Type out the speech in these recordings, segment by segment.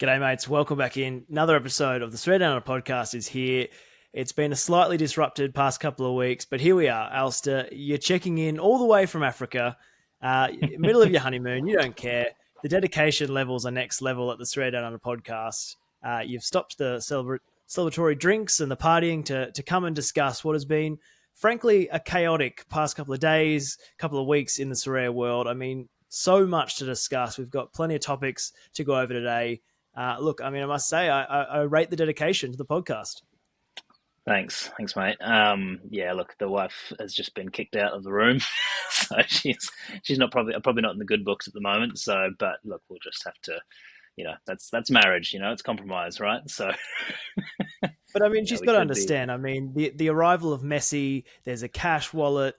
G'day, mates. Welcome back in. Another episode of the Sorare podcast is here. It's been a slightly disrupted past couple of weeks, but here we are. Alistair, you're checking in all the way from Africa, middle of your honeymoon. You don't care. The dedication levels are next level at the Sorare podcast. You've stopped the celebratory drinks and the partying to come and discuss what has been, frankly, a chaotic past couple of days, couple of weeks in the Sorare world. I mean, so much to discuss. We've got plenty of topics to go over today. Look, I mean, I must say, I rate the dedication to the podcast. Thanks, mate. Yeah, look, the wife has just been kicked out of the room, so she's not probably not in the good books at the moment. So, but look, we'll just have to, that's marriage. It's compromise, right? So, But I mean, she's we got to could be. understand. I mean, the arrival of Messi, there's a cash wallet.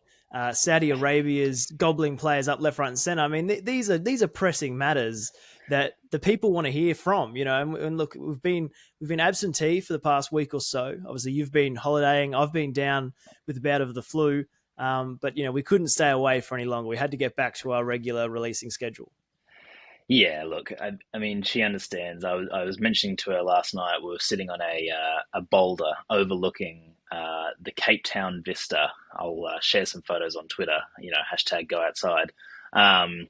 Saudi Arabia's gobbling players up left, right, and center. I mean, these are pressing matters that the people want to hear from. And look, we've been absentee for the past week or so. Obviously, you've been holidaying. I've been down with a bout of the flu. But we couldn't stay away for any longer. We had to get back to our regular releasing schedule. Yeah, look, I mean, she understands. I was mentioning to her last night. We were sitting on a boulder overlooking the Cape Town vista. I'll share some photos on Twitter. Hashtag go outside. Um,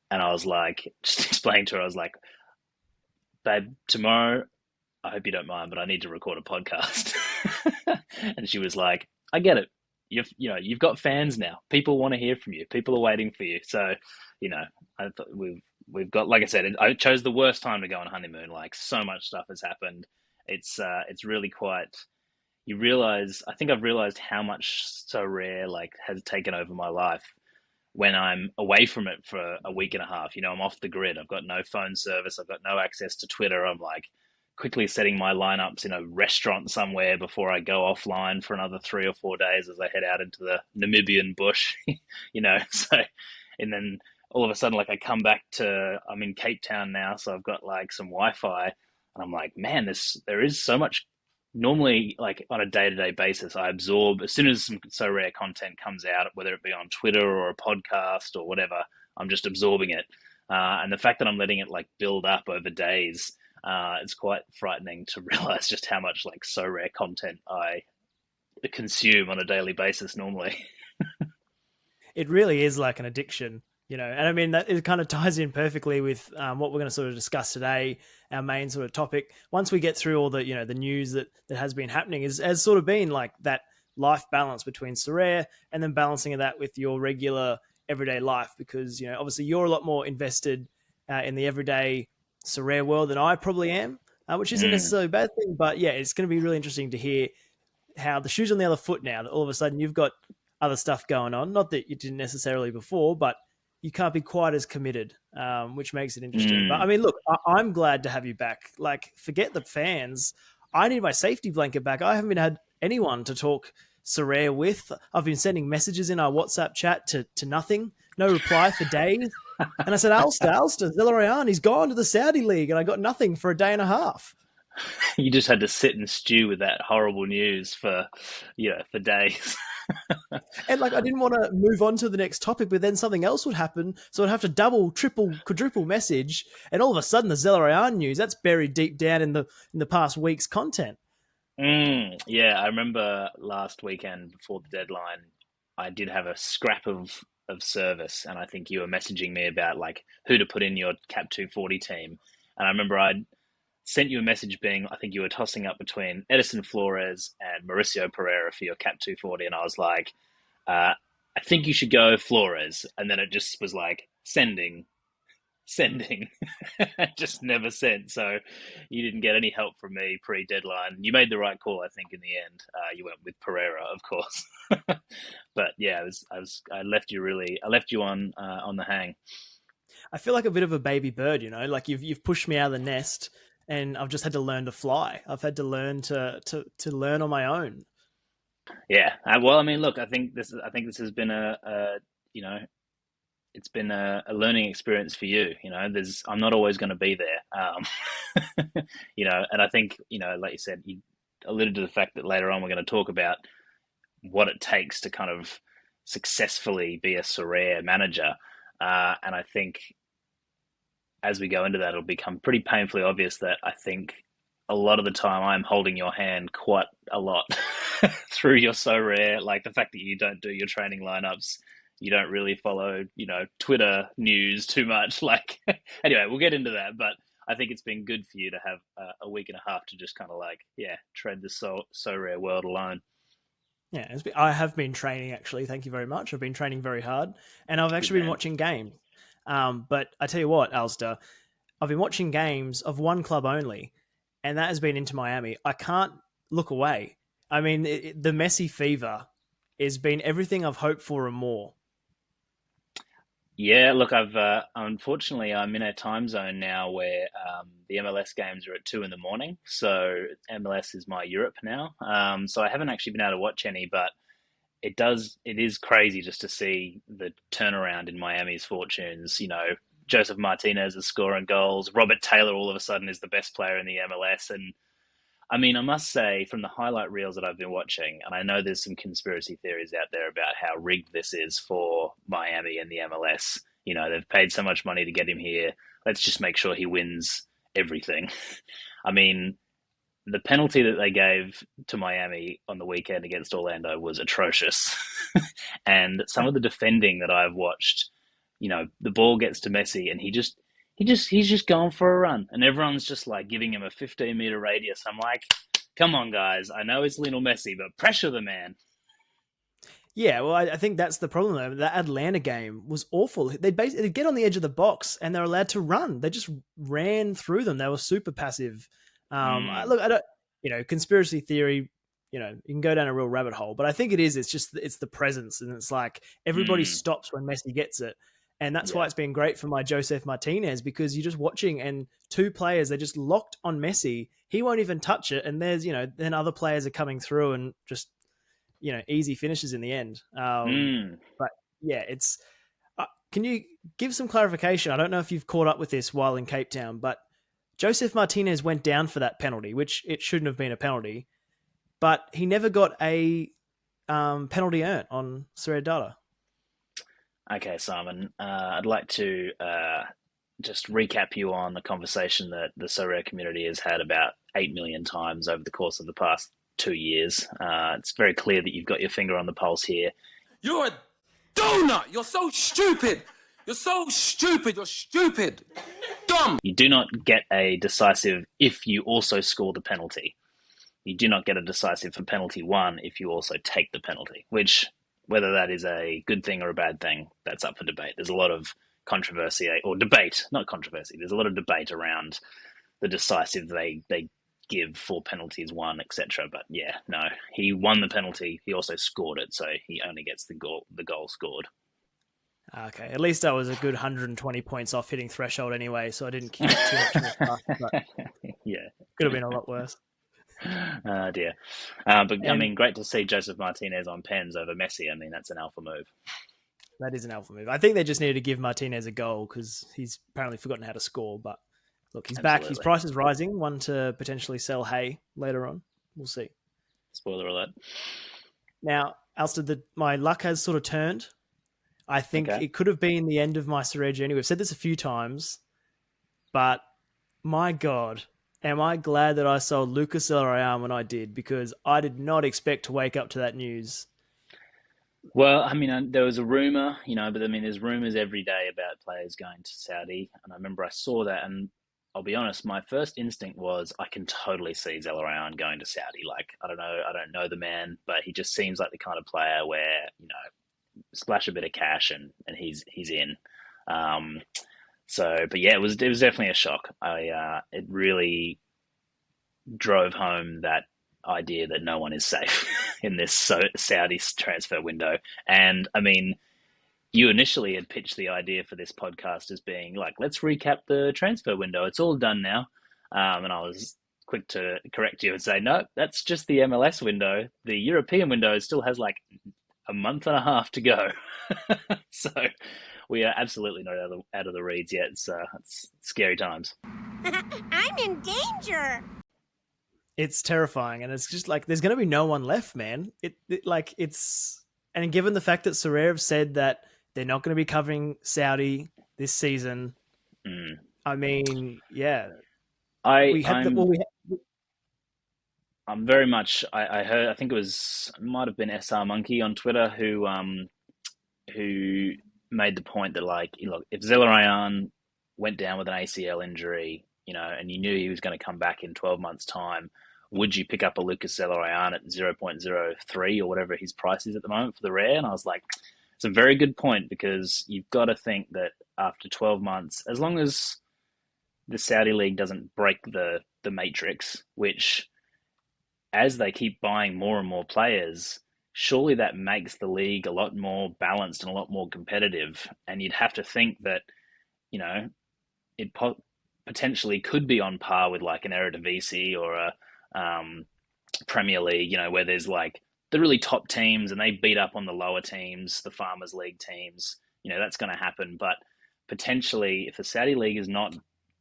and I was like, just explaining to her, I was like, babe, tomorrow, I hope you don't mind, but I need to record a podcast. And she was like, I get it. You've got fans now. People want to hear from you. People are waiting for you. So, you know, I thought we've got, like I said, I chose the worst time to go on honeymoon. Like, so much stuff has happened. It's really quite. You realize. I think I've realized how much so rare like has taken over my life when I'm away from it for a week and a half. I'm off the grid. I've got no phone service. I've got no access to Twitter. I'm like quickly setting my lineups in a restaurant somewhere before I go offline for another 3 or 4 days as I head out into the Namibian bush. So, and then all of a sudden, like I come back I'm in Cape Town now, so I've got like some Wi-Fi, and I'm like, man, there is so much. Normally, like on a day-to-day basis, I absorb as soon as some so rare content comes out, whether it be on Twitter or a podcast or whatever. I'm just absorbing it, and the fact that I'm letting it like build up over days, it's quite frightening to realize just how much like so rare content I consume on a daily basis normally. It really is like an addiction. And I mean that it kind of ties in perfectly with what we're going to sort of discuss today. Our main sort of topic, once we get through all the news that has been happening, has sort of been like that life balance between Sorare and then balancing that with your regular everyday life, because obviously you're a lot more invested in the everyday Sorare world than I probably am, which isn't Mm. necessarily a bad thing. But yeah, it's going to be really interesting to hear how the shoe's on the other foot now, that all of a sudden you've got other stuff going on. Not that you didn't necessarily before, but you can't be quite as committed, which makes it interesting. But I Mm. mean, look, I'm glad to have you back. Like, forget the fans. I need my safety blanket back. I haven't been had anyone to talk Sorare with. I've been sending messages in our WhatsApp chat to nothing, no reply for days. And I said, Alster, Zellerian, he's gone to the Saudi League, and I got nothing for a day and a half. You just had to sit and stew with that horrible news for days. And like, I didn't want to move on to the next topic, but then something else would happen. So I'd have to double, triple, quadruple message. And all of a sudden the Zellerian news, that's buried deep down in the past week's content. Yeah, I remember last weekend before the deadline, I did have a scrap of service, and I think you were messaging me about like who to put in your Cap 240 team. And I remember I sent you a message being, I think you were tossing up between Edison Flores and Mauricio Pereira for your Cap 240, and I was like, I think you should go Flores, and then it just was like sending, just never sent. So you didn't get any help from me pre-deadline. You made the right call, I think, in the end. You went with Pereira, of course. But yeah, I left you on the hang. I feel like a bit of a baby bird. Like you've pushed me out of the nest, and I've just had to learn to fly. I've had to learn to learn on my own. Yeah. Well, I mean, look, I think this has been you know, it's been a learning experience for you. I'm not always going to be there. And I think, like you said, you alluded to the fact that later on we're going to talk about what it takes to kind of successfully be a Sorare manager. And I think as we go into that, it'll become pretty painfully obvious that I think a lot of the time I'm holding your hand quite a lot through your so rare. Like the fact that you don't do your training lineups, you don't really follow, Twitter news too much. Like, anyway, we'll get into that. But I think it's been good for you to have a week and a half to just kind of like, yeah, tread the so rare world alone. Yeah, I have been training actually. Thank you very much. I've been training very hard, and I've Good actually been man. watching games. But I tell you what, Alistair, I've been watching games of one club only, and that has been into Miami. I can't look away. I mean, the Messi fever has been everything I've hoped for and more. Yeah, look, I've unfortunately I'm in a time zone now where the MLS games are at 2 in the morning. So MLS is my Europe now. So I haven't actually been able to watch any, but it is crazy just to see the turnaround in Miami's fortunes. Joseph Martinez is scoring goals. Robert Taylor all of a sudden is the best player in the MLS, and I mean, I must say, from the highlight reels that I've been watching, and I know there's some conspiracy theories out there about how rigged this is for Miami and the MLS. They've paid so much money to get him here. Let's just make sure he wins everything. I mean, the penalty that they gave to Miami on the weekend against Orlando was atrocious. And some of the defending that I've watched, the ball gets to Messi and he's just going for a run, and everyone's just like giving him a 15-meter radius. I'm like, come on, guys! I know it's Lionel Messi, but pressure the man. Yeah, well, I think that's the problem though. That Atlanta game was awful. They'd get on the edge of the box and they're allowed to run. They just ran through them. They were super passive. Mm, Look, I don't, conspiracy theory. You can go down a real rabbit hole, but I think it is. It's the presence, and it's like everybody mm, stops when Messi gets it, and that's why yeah. it's been great for my Joseph Martinez because you're just watching and two players they're just locked on Messi. He won't even touch it, and there's then other players are coming through and just easy finishes in the end. Mm. But yeah, it's. Can you give some clarification? I don't know if you've caught up with this while in Cape Town, but Joseph Martinez went down for that penalty, which it shouldn't have been a penalty, but he never got a penalty earned on Sorare data. Okay, Simon. I'd like to just recap you on the conversation that the Sorare community has had about 8 million times over the course of the past 2 years. It's very clear that you've got your finger on the pulse here. You're a donut. You're so stupid. You're so stupid. You're stupid. Dumb. You do not get a decisive if you also score the penalty. You do not get a decisive for penalty one if you also take the penalty, which, whether that is a good thing or a bad thing, that's up for debate. There's a lot of controversy, or debate, not controversy. There's a lot of debate around the decisive they give for penalties won, etc. But yeah, no, he won the penalty. He also scored it, so he only gets the goal scored. Okay, at least I was a good 120 points off hitting threshold anyway, so I didn't get too much more stuff, but Yeah. could have been a lot worse. Oh dear. But I And mean, great to see Joseph Martinez on pens over Messi. I mean, that's an alpha move. that is an alpha move. I think they just needed to give Martinez a goal because he's apparently forgotten how to score. But look, he's back. His Absolutely. price is rising. One to potentially sell Hay later on. We'll see. Spoiler alert. Now, Alistair, my luck has sort of turned. I think Okay. it could have been the end of my Sorare journey. We've said this a few times, but my God, am I glad that I sold Lucas Zelarayan when I did because I did not expect to wake up to that news. Well, I mean, there was a rumor, but I mean, there's rumors every day about players going to Saudi, and I remember I saw that, and I'll be honest, my first instinct was I can totally see Zelarayan going to Saudi. Like, I don't know the man, but he just seems like the kind of player where splash a bit of cash and he's in. Um, but yeah, it was definitely a shock. It really drove home that idea that no one is safe in this Saudi transfer window. And I mean, you initially had pitched the idea for this podcast as being like, let's recap the transfer window. It's all done now. And I was quick to correct you and say, no, that's just the MLS window. The European window still has like a month and a half to go. So we are absolutely not out of the reeds yet. It's scary times. I'm in danger. It's terrifying, and it's just like there's going to be no one left, man. And given the fact that Sorare have said that they're not going to be covering Saudi this season, Mm. I mean, yeah, I we had the I'm well, we I'm very much. I heard. I think it might have been SR Monkey on Twitter who made the point that, like, look, if Zelarayan went down with an ACL injury, and you knew he was going to come back in 12 months' time, would you pick up a Lucas Zelarayan at 0.03 or whatever his price is at the moment for the rare? And I was like, it's a very good point, because you've got to think that after 12 months, as long as the Saudi League doesn't break the matrix, which, as they keep buying more and more players, surely that makes the league a lot more balanced and a lot more competitive. And you'd have to think that, you know, it potentially could be on par with like an Eredivisie or a Premier League, where there's like the really top teams and they beat up on the lower teams, the Farmers League teams. That's going to happen. But potentially, if the Saudi League is not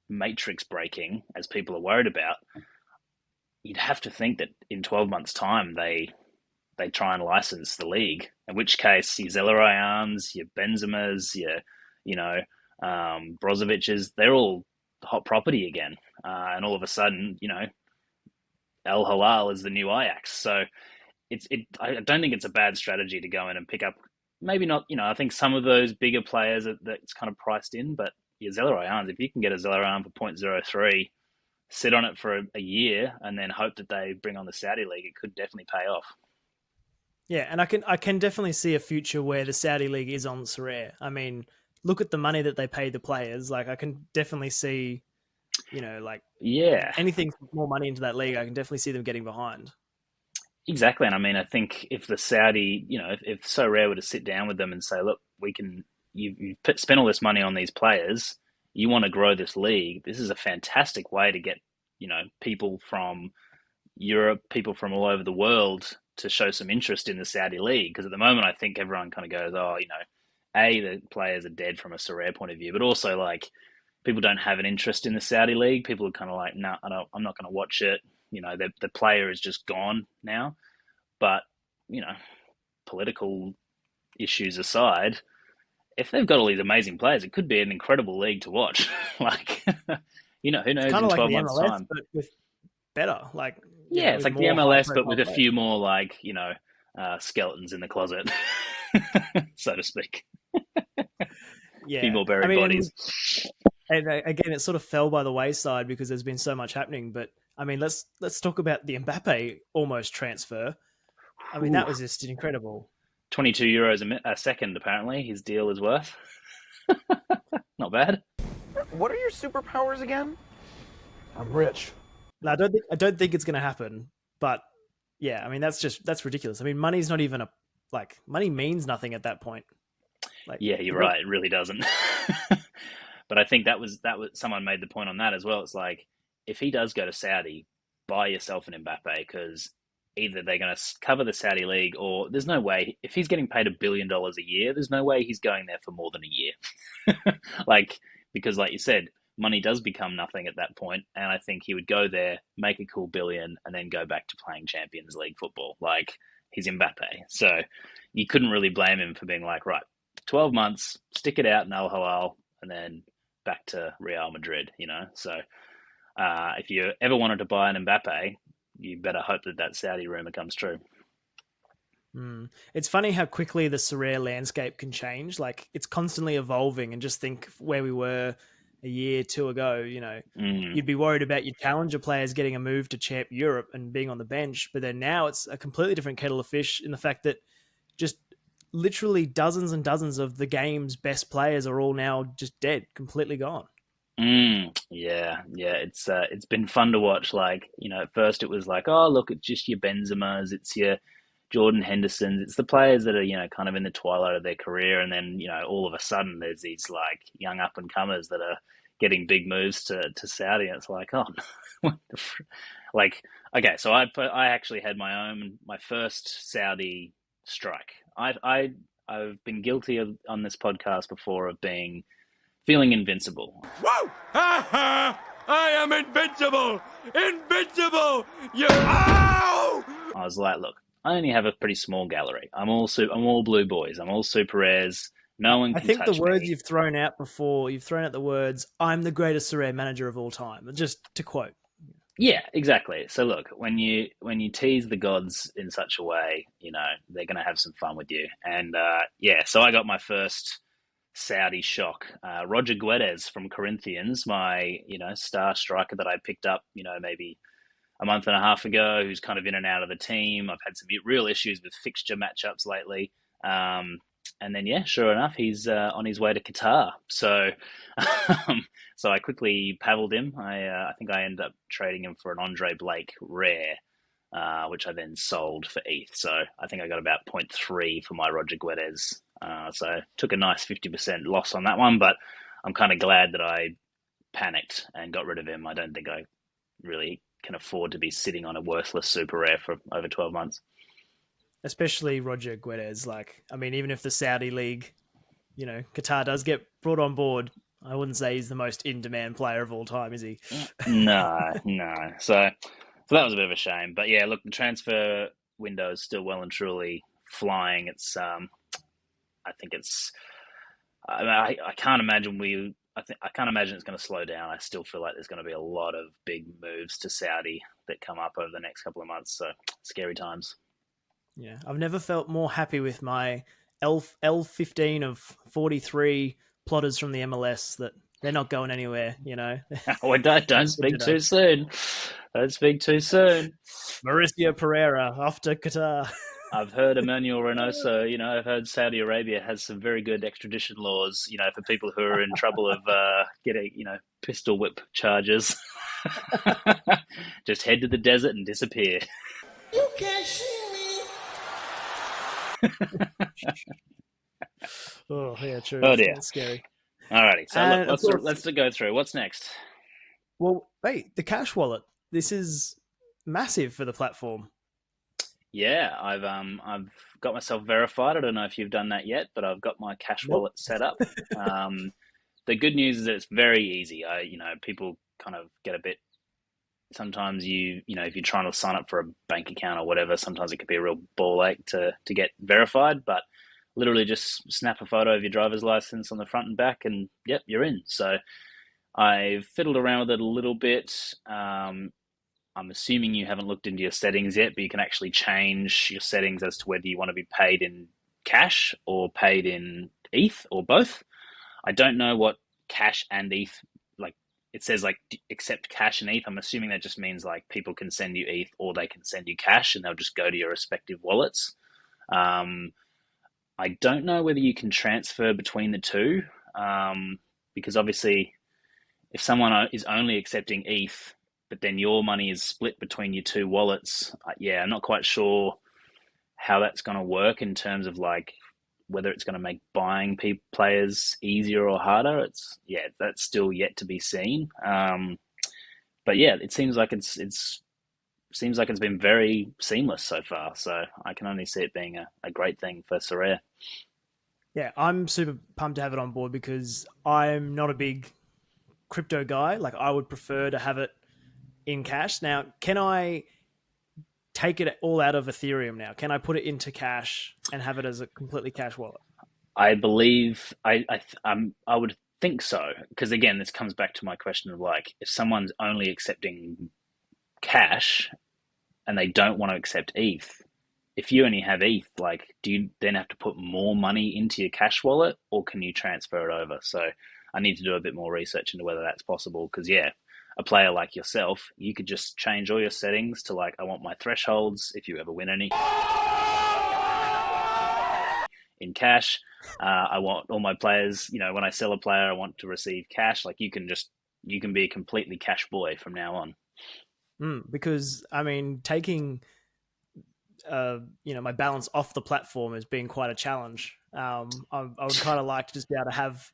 matrix breaking, as people are worried about, you'd have to think that in 12 months' time they try and license the league. In which case, your Zelarayans, your Benzemas, your Brozovic's, they're all hot property again. And all of a sudden, El Halal is the new Ajax. So I don't think it's a bad strategy to go in and pick up. Maybe not. I think some of those bigger players that's kind of priced in, but your Zelarayans, if you can get a Zelarayan for 0.03, sit on it for a year, and then hope that they bring on the Saudi League, it could definitely pay off. Yeah, and I can definitely see a future where the Saudi League is on Sorare. I mean, look at the money that they pay the players. Like, I can definitely see, Yeah, anything more money into that league, I can definitely see them getting behind. exactly. And I mean, I think if the Saudi, if Sorare were to sit down with them and say, look, you've spent all this money on these players, you want to grow this league, this is a fantastic way to get, people from Europe, people from all over the world to show some interest in the Saudi league. Because at the moment, I think everyone kind of goes, oh, the players are dead from a Sorare point of view, but also, like, people don't have an interest in the Saudi league. People are kind of like, no, I'm not going to watch it. The player is just gone now. But, political issues aside, if they've got all these amazing players, it could be an incredible league to watch. Like, who knows in 12 months' time. But with better. Like, yeah, it's like the MLS, but with a few more, like, skeletons in the closet, so to speak. Yeah. A few more buried bodies. And again, it sort of fell by the wayside because there's been so much happening. But I mean, let's talk about the Mbappe almost transfer. I mean, that was just incredible. €22 a second, apparently, his deal is worth. Not bad. What are your superpowers again? I'm rich. No, I don't think it's going to happen. But yeah, I mean, that's ridiculous. I mean, money's not even money means nothing at that point. Like, yeah, you're right. It really doesn't. But I think that was someone made the point on that as well. It's like, if he does go to Saudi, buy yourself an Mbappe, because either they're going to cover the Saudi league, or there's no way, if he's getting paid $1 billion a year, there's no way he's going there for more than a year. Because like you said, money does become nothing at that point. And I think he would go there, make a cool billion, and then go back to playing Champions League football. Like, he's Mbappe. So you couldn't really blame him for being like, right, 12 months, stick it out in Al Hilal, and then back to Real Madrid, So if you ever wanted to buy an Mbappe, you better hope that Saudi rumor comes true. It's funny how quickly the Sorare landscape can change. Like, it's constantly evolving, and just think where we were a year, two ago, you'd be worried about your challenger players getting a move to Champ Europe and being on the bench. But then now it's a completely different kettle of fish, in the fact that just literally dozens and dozens of the game's best players are all now just dead, completely gone. Yeah. It's been fun to watch. Like, at first it was like, oh, look, it's just your Benzemas, it's your Jordan Hendersons, it's the players that are, kind of in the twilight of their career. And then, all of a sudden there's these like young up and comers that are getting big moves to Saudi. And it's like, oh, like, okay. So I actually had my first Saudi strike. I've been guilty of, on this podcast before, of feeling invincible. Whoa! Ha ha! I am invincible! Invincible! You... Ow! I was like, look, I only have a pretty small gallery. I'm all blue boys. I'm all super rares. No one I can think the touch words me. you've thrown out before, you've thrown out the words, I'm the greatest Sorare manager of all time. Just to quote. Yeah, exactly. So look, when you tease the gods in such a way, they're going to have some fun with you. And yeah, so I got my first Saudi shock. Roger Guedes from Corinthians, my star striker that I picked up, maybe a month and a half ago, who's kind of in and out of the team. I've had some real issues with fixture matchups lately. And then, yeah, sure enough, he's on his way to Qatar. So, so I quickly paddled him. I think I ended up trading him for an Andre Blake rare, which I then sold for ETH. So I think I got about zero point 0.3 for my Roger Guedes. So took a nice 50% loss on that one, but I'm kind of glad that I panicked and got rid of him. I don't think I really can afford to be sitting on a worthless super rare for over 12 months. Especially Roger Guedes. Even if the Saudi league, Qatar does get brought on board, I wouldn't say he's the most in-demand player of all time, is he? No. So that was a bit of a shame. But yeah, look, the transfer window is still well and truly flying. It's, I think it's, I can't imagine I can't imagine it's going to slow down. I still feel like there's going to be a lot of big moves to Saudi that come up over the next couple of months. So scary times. Yeah, I've never felt more happy with my L15 of 43 plotters from the MLS that they're not going anywhere, Oh, don't speak too soon. Don't speak too soon. Mauricio Pereira off to Qatar. I've heard Emmanuel Reynoso, I've heard Saudi Arabia has some very good extradition laws, for people who are in trouble of getting, pistol whip charges. Just head to the desert and disappear. You can't see me. Oh, yeah, true. Oh, dear. That's scary. Alrighty, so let's go through. What's next? Well, wait, the cash wallet. This is massive for the platform. Yeah, I've got myself verified. I don't know if you've done that yet, but I've got my cash wallet set up. The good news is that it's very easy. People kind of get a bit. Sometimes if you're trying to sign up for a bank account or whatever, sometimes it could be a real ball ache to get verified. But literally just snap a photo of your driver's license on the front and back, and yep, you're in. So I've fiddled around with it a little bit. I'm assuming you haven't looked into your settings yet, but you can actually change your settings as to whether you want to be paid in cash or paid in ETH or both. I don't know what cash and ETH, it says accept cash and ETH. I'm assuming that just means people can send you ETH or they can send you cash and they'll just go to your respective wallets. I don't know whether you can transfer between the two, because obviously if someone is only accepting ETH, but then your money is split between your two wallets, I'm not quite sure how that's going to work in terms of whether it's going to make buying players easier or harder. That's still yet to be seen. But yeah, it seems like it's been very seamless so far. So I can only see it being a great thing for Sorare. Yeah, I'm super pumped to have it on board because I'm not a big crypto guy. I would prefer to have it in cash. Now, can I take it all out of Ethereum now? Can I put it into cash and have it as a completely cash wallet? I believe I would think so, because again, this comes back to my question of if someone's only accepting cash and they don't want to accept ETH, if you only have ETH, do you then have to put more money into your cash wallet, or can you transfer it over? So I need to do a bit more research into whether that's possible, because a player like yourself, you could just change all your settings to I want my thresholds if you ever win any in cash. I want all my players, when I sell a player, I want to receive cash. You can be a completely cash boy from now on. Because taking my balance off the platform has been quite a challenge. I would kind of like to just be able to have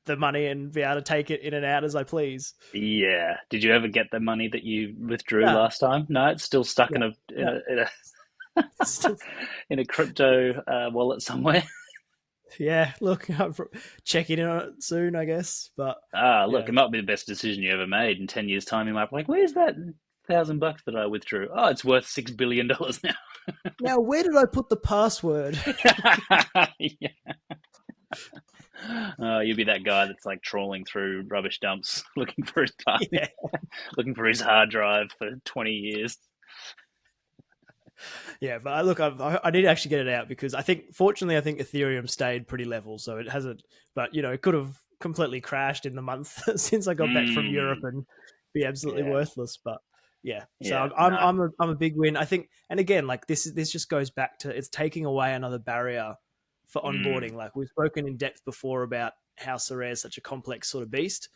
the money and be able to take it in and out as I please. Yeah. Did you ever get the money that you withdrew last time? No, it's still stuck in a crypto wallet somewhere. Yeah, look, I'm checking in on it soon, I guess. But it might be the best decision you ever made. In 10 years' time, you might be where's that $1,000 that I withdrew? Oh, it's worth $6 billion now. Now, where did I put the password? Yeah. You'll be that guy that's like trawling through rubbish dumps looking for his Yeah, looking for his hard drive for 20 years. yeah. But I need to actually get it out because fortunately, I think Ethereum stayed pretty level, so it hasn't. But it could have completely crashed in the month since I got back from Europe Mm, and be absolutely yeah, worthless. But yeah, so yeah, no, I'm a big win. I think, and again, like this just goes back to it's taking away another barrier for mm, onboarding. Like we've spoken in depth before about how Sorare is such a complex sort of beast.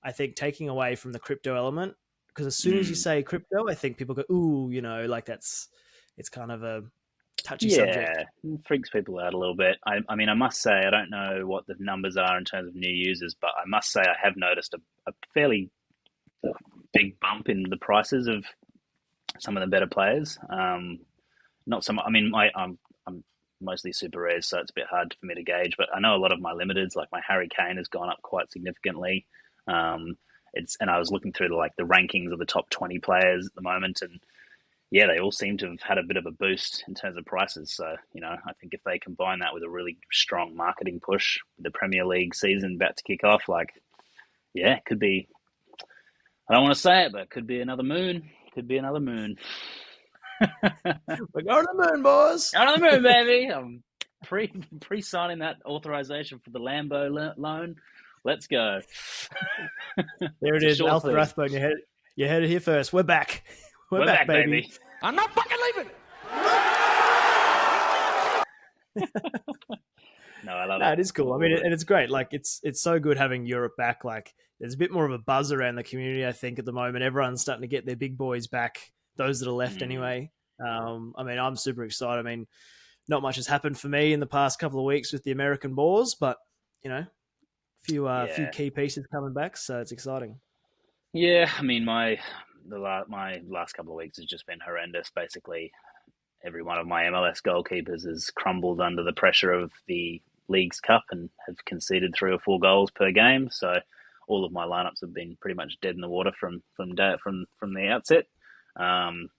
I think taking away from the crypto element, because as soon as you mm. say crypto, I think people go, ooh, like it's kind of a touchy subject. Yeah, freaks people out a little bit. I mean, I must say, I don't know what the numbers are in terms of new users, but I must say I have noticed a fairly big bump in the prices of some of the better players. Not so much. I mean, I'm mostly super rares, so it's a bit hard for me to gauge. But I know a lot of my limiteds, like my Harry Kane, has gone up quite significantly. And I was looking through the rankings of the top 20 players at the moment, and yeah, they all seem to have had a bit of a boost in terms of prices. So I think if they combine that with a really strong marketing push, with the Premier League season about to kick off, yeah, it could be. I don't want to say it, but it could be another moon. Could be another moon. We're going to the moon, boys. Out on the moon, baby. I'm pre signing that authorization for the Lambo loan. Let's go. There it It's a is, sure Alpha thing. Rathbone. You heard it here first. We're back. We're back, baby. I'm not fucking leaving. No, I love No, it. it is cool. I mean, and it's great. Like, it's so good having Europe back. Like, there's a bit more of a buzz around the community. I think at the moment, everyone's starting to get their big boys back. Those that are left, Mm, anyway. I mean, I'm super excited. I mean, not much has happened for me in the past couple of weeks with the American Boars, but few yeah, key pieces coming back, so it's exciting. yeah. I mean, my last couple of weeks has just been horrendous. Basically, every one of my MLS goalkeepers has crumbled under the pressure of the League's Cup and have conceded 3 or 4 goals per game. So all of my lineups have been pretty much dead in the water from the outset. Um,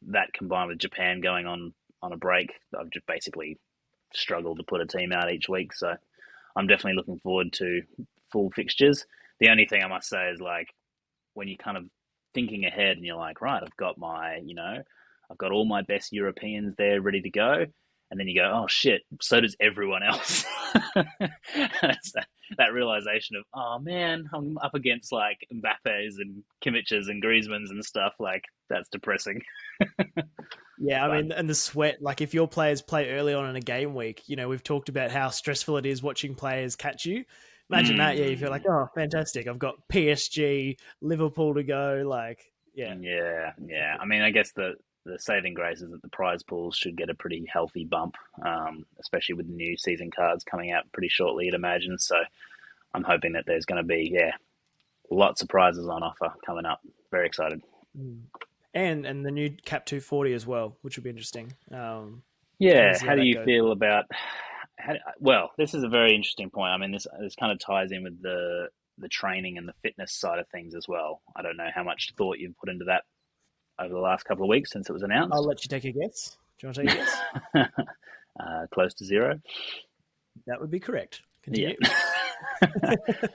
that combined with Japan going on a break, I've just basically struggled to put a team out each week. So I'm definitely looking forward to full fixtures. The only thing I must say is when you kind of thinking ahead and you're like, right, I've got all my best Europeans there ready to go. And then you go, oh shit, so does everyone else. And it's that realization of, oh man, I'm up against like Mbappe's and Kimmich's and Griezmann's and stuff. Like, that's depressing. Yeah, I But mean, and the sweat. Like, if your players play early on in a game week, we've talked about how stressful it is watching players catch you. Imagine that. Yeah, you feel like, oh, fantastic. I've got PSG, Liverpool to go. Like, yeah. yeah, yeah. I mean, I guess the saving grace is that the prize pools should get a pretty healthy bump, especially with the new season cards coming out pretty shortly, you'd imagine. So I'm hoping that there's going to be, lots of prizes on offer coming up. Very excited. Mm. And the new Cap 240 as well, which would be interesting. Yeah, See how do that you goes. feel about? Well, this is a very interesting point. I mean, this kind of ties in with the training and the fitness side of things as well. I don't know how much thought you've put into that over the last couple of weeks since it was I'll announced. let you take a guess. Do you want to take a guess? Close to zero. That would be correct. Yeah. Continue.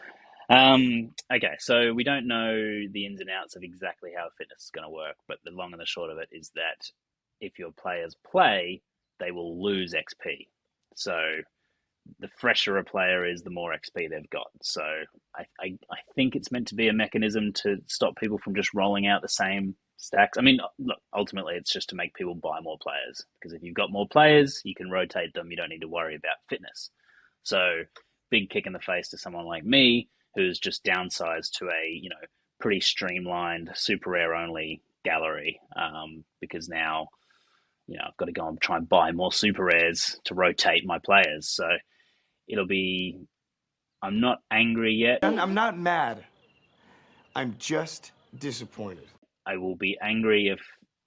Okay, so we don't know the ins and outs of exactly how fitness is going to work, but the long and the short of it is that if your players play, they will lose XP. So the fresher a player is, the more XP they've got. So I think it's meant to be a mechanism to stop people from just rolling out the same stacks. I mean, look, ultimately it's just to make people buy more players, because if you've got more players, you can rotate them. You don't need to worry about fitness. So big kick in the face to someone like me who's just downsized to a pretty streamlined super rare only gallery, because now I've got to go and try and buy more super rares to rotate my players. So it'll be. I'm not angry yet. I'm not mad. I'm just disappointed. I will be angry if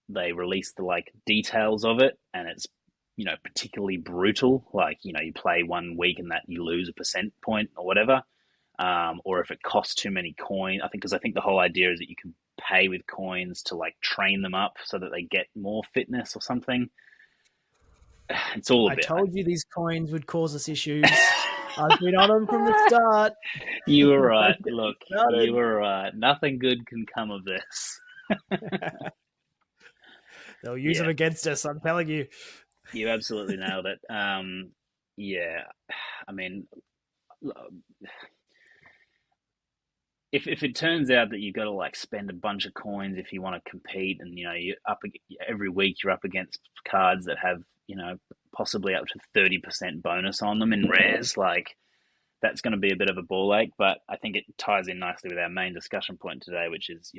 they release the details of it and it's particularly brutal. You play 1 week and that you lose a percent point or whatever. Or if it costs too many coins. Because I think the whole idea is that you can pay with coins to train them up so that they get more fitness or something. It's all a I bit. told you these coins would cause us issues. I've been on them from the start. You were right. Look, Started. you were right. Nothing good can come of this. They'll use them Yeah, against us. I'm telling you. you absolutely nailed it. Yeah, I mean, if it turns out that you've got to like spend a bunch of coins if you want to compete, and you up every week you're up against cards that have possibly up to 30% bonus on them in rares, like that's going to be a bit of a ball ache. But I think it ties in nicely with our main discussion point today, which is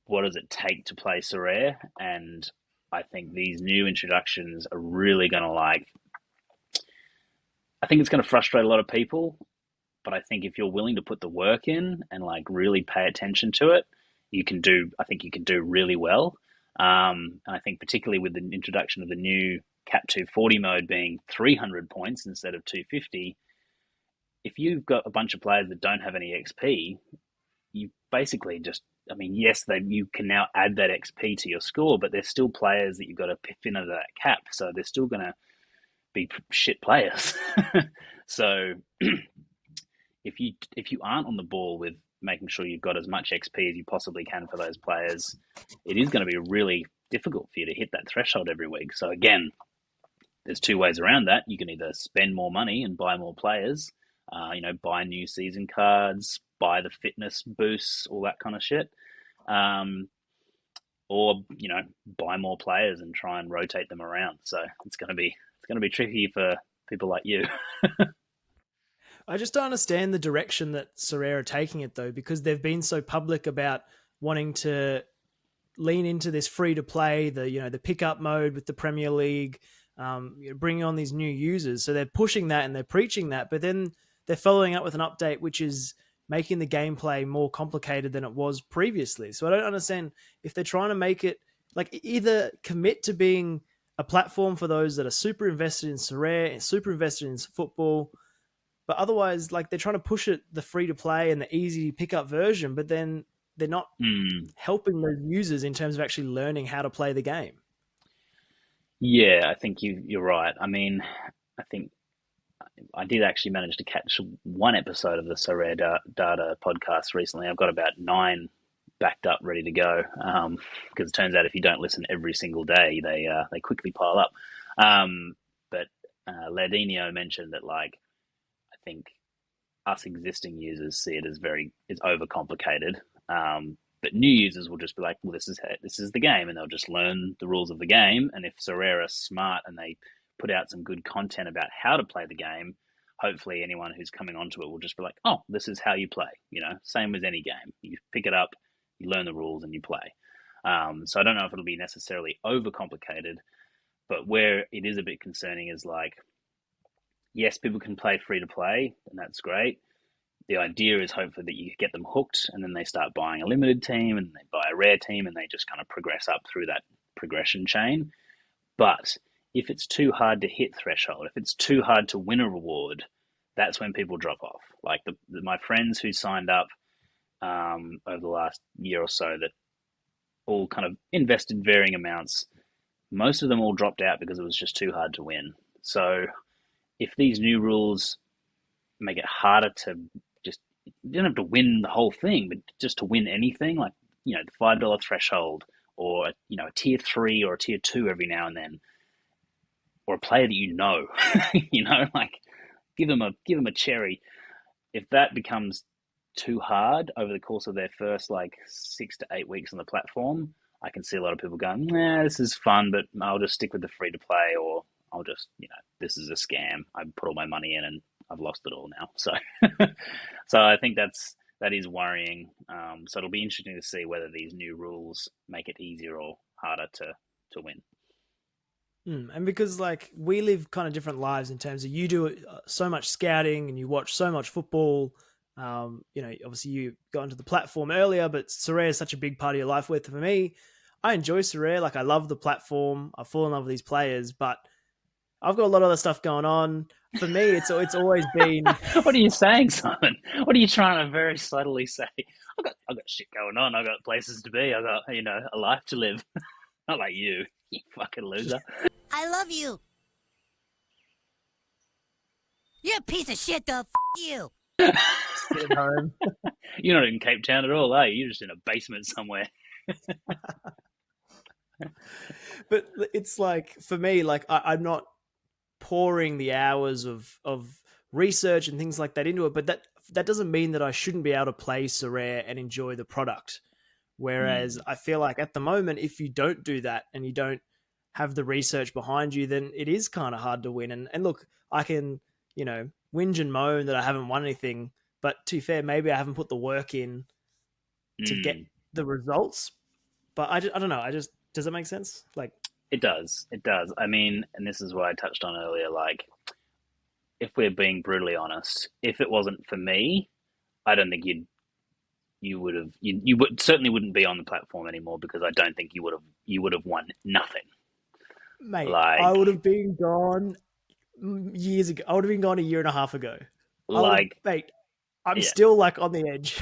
what does it take to play Sorare? And I think these new introductions are really going to I think it's going to frustrate a lot of people, but I think if you're willing to put the work in and like really pay attention to it, I think you can do really well. And I think particularly with the introduction of the new Cap 240 mode being 300 points instead of 250, if you've got a bunch of players that don't have any XP, you basically just, I mean, yes, you can now add that XP to your score, but there's still players that you've got to fit into that cap, so they're still going to be shit players. So if you aren't on the ball with making sure you've got as much XP as you possibly can for those players, it is going to be really difficult for you to hit that threshold every week. So again, there's two ways around that. You can either spend more money and buy more players, buy new season cards, buy the fitness boosts, all that kind of shit, or buy more players and try and rotate them around. So it's going to be tricky for people like you. I just don't understand the direction that Sorare are taking it though, because they've been so public about wanting to lean into this free to play, the pickup mode with the Premier League, bringing on these new users. So they're pushing that and they're preaching that, but then they're following up with an update which is making the gameplay more complicated than it was previously. So I don't understand if they're trying to make it like either commit to being a platform for those that are super invested in Sorare and super invested in football, but otherwise, like they're trying to push it the free to play and the easy pickup version, but then they're not helping those users in terms of actually learning how to play the game. Yeah, I think you're right. I mean, I think I did actually manage to catch one episode of the Sorare Data podcast recently. I've got about 9 backed up, ready to go. Because it turns out if you don't listen every single day, they quickly pile up. But Ladinho mentioned that like I think us existing users see it as it's overcomplicated. But new users will just be like, well, this is the game, and they'll just learn the rules of the game. And if Sorare are smart and they put out some good content about how to play the game, hopefully anyone who's coming onto it will just be like, oh, this is how you play. Same as any game. You pick it up, you learn the rules, and you play. So I don't know if it'll be necessarily overcomplicated, but where it is a bit concerning is like, yes, people can play free to play, and that's great. The idea is hopefully that you get them hooked, and then they start buying a limited team, and they buy a rare team, and they just kind of progress up through that progression chain. But if it's too hard to hit threshold, if it's too hard to win a reward, that's when people drop off. Like my friends who signed up over the last year or so that all kind of invested varying amounts, most of them all dropped out because it was just too hard to win. So if these new rules make it harder to just, you don't have to win the whole thing, but just to win anything, like, the $5 threshold, or, a tier 3 or a tier 2 every now and then, or a player that like give them a cherry. If that becomes too hard over the course of their first like 6 to 8 weeks on the platform, I can see a lot of people going, nah, this is fun, but I'll just stick with the free to play, or I'll just, this is a scam. I put all my money in and I've lost it all now. So, so I think that is worrying. So it'll be interesting to see whether these new rules make it easier or harder to win. And because like we live kind of different lives in terms of you do so much scouting and you watch so much football. Obviously you got into the platform earlier, but Sorare is such a big part of your life. For me, I enjoy Sorare. Like I love the platform. I fall in love with these players, but I've got a lot of other stuff going on. For me, it's always been. What are you saying, Simon? What are you trying to very subtly say? I've got shit going on. I've got places to be. I've got a life to live. Not like you fucking loser. I love you. You're a piece of shit, though. You. Sit at home. You're not in Cape Town at all, are you? You're just in a basement somewhere. But it's like, for me, like I'm not pouring the hours of research and things like that into it, but that doesn't mean that I shouldn't be able to play Sorare and enjoy the product. Whereas I feel like at the moment, if you don't do that and you don't have the research behind you, then it is kind of hard to win. And look, I can, whinge and moan that I haven't won anything, but to be fair, maybe I haven't put the work in to get the results. But I don't know. Does that make sense? Like, It does. It does. I mean, and this is what I touched on earlier. Like, if we're being brutally honest, if it wasn't for me, I don't think you would certainly wouldn't be on the platform anymore, because I don't think you would have won nothing. mate, Like, I would have been gone years ago. I would have been gone a year and a half ago. Mate, I'm yeah. still like on the edge.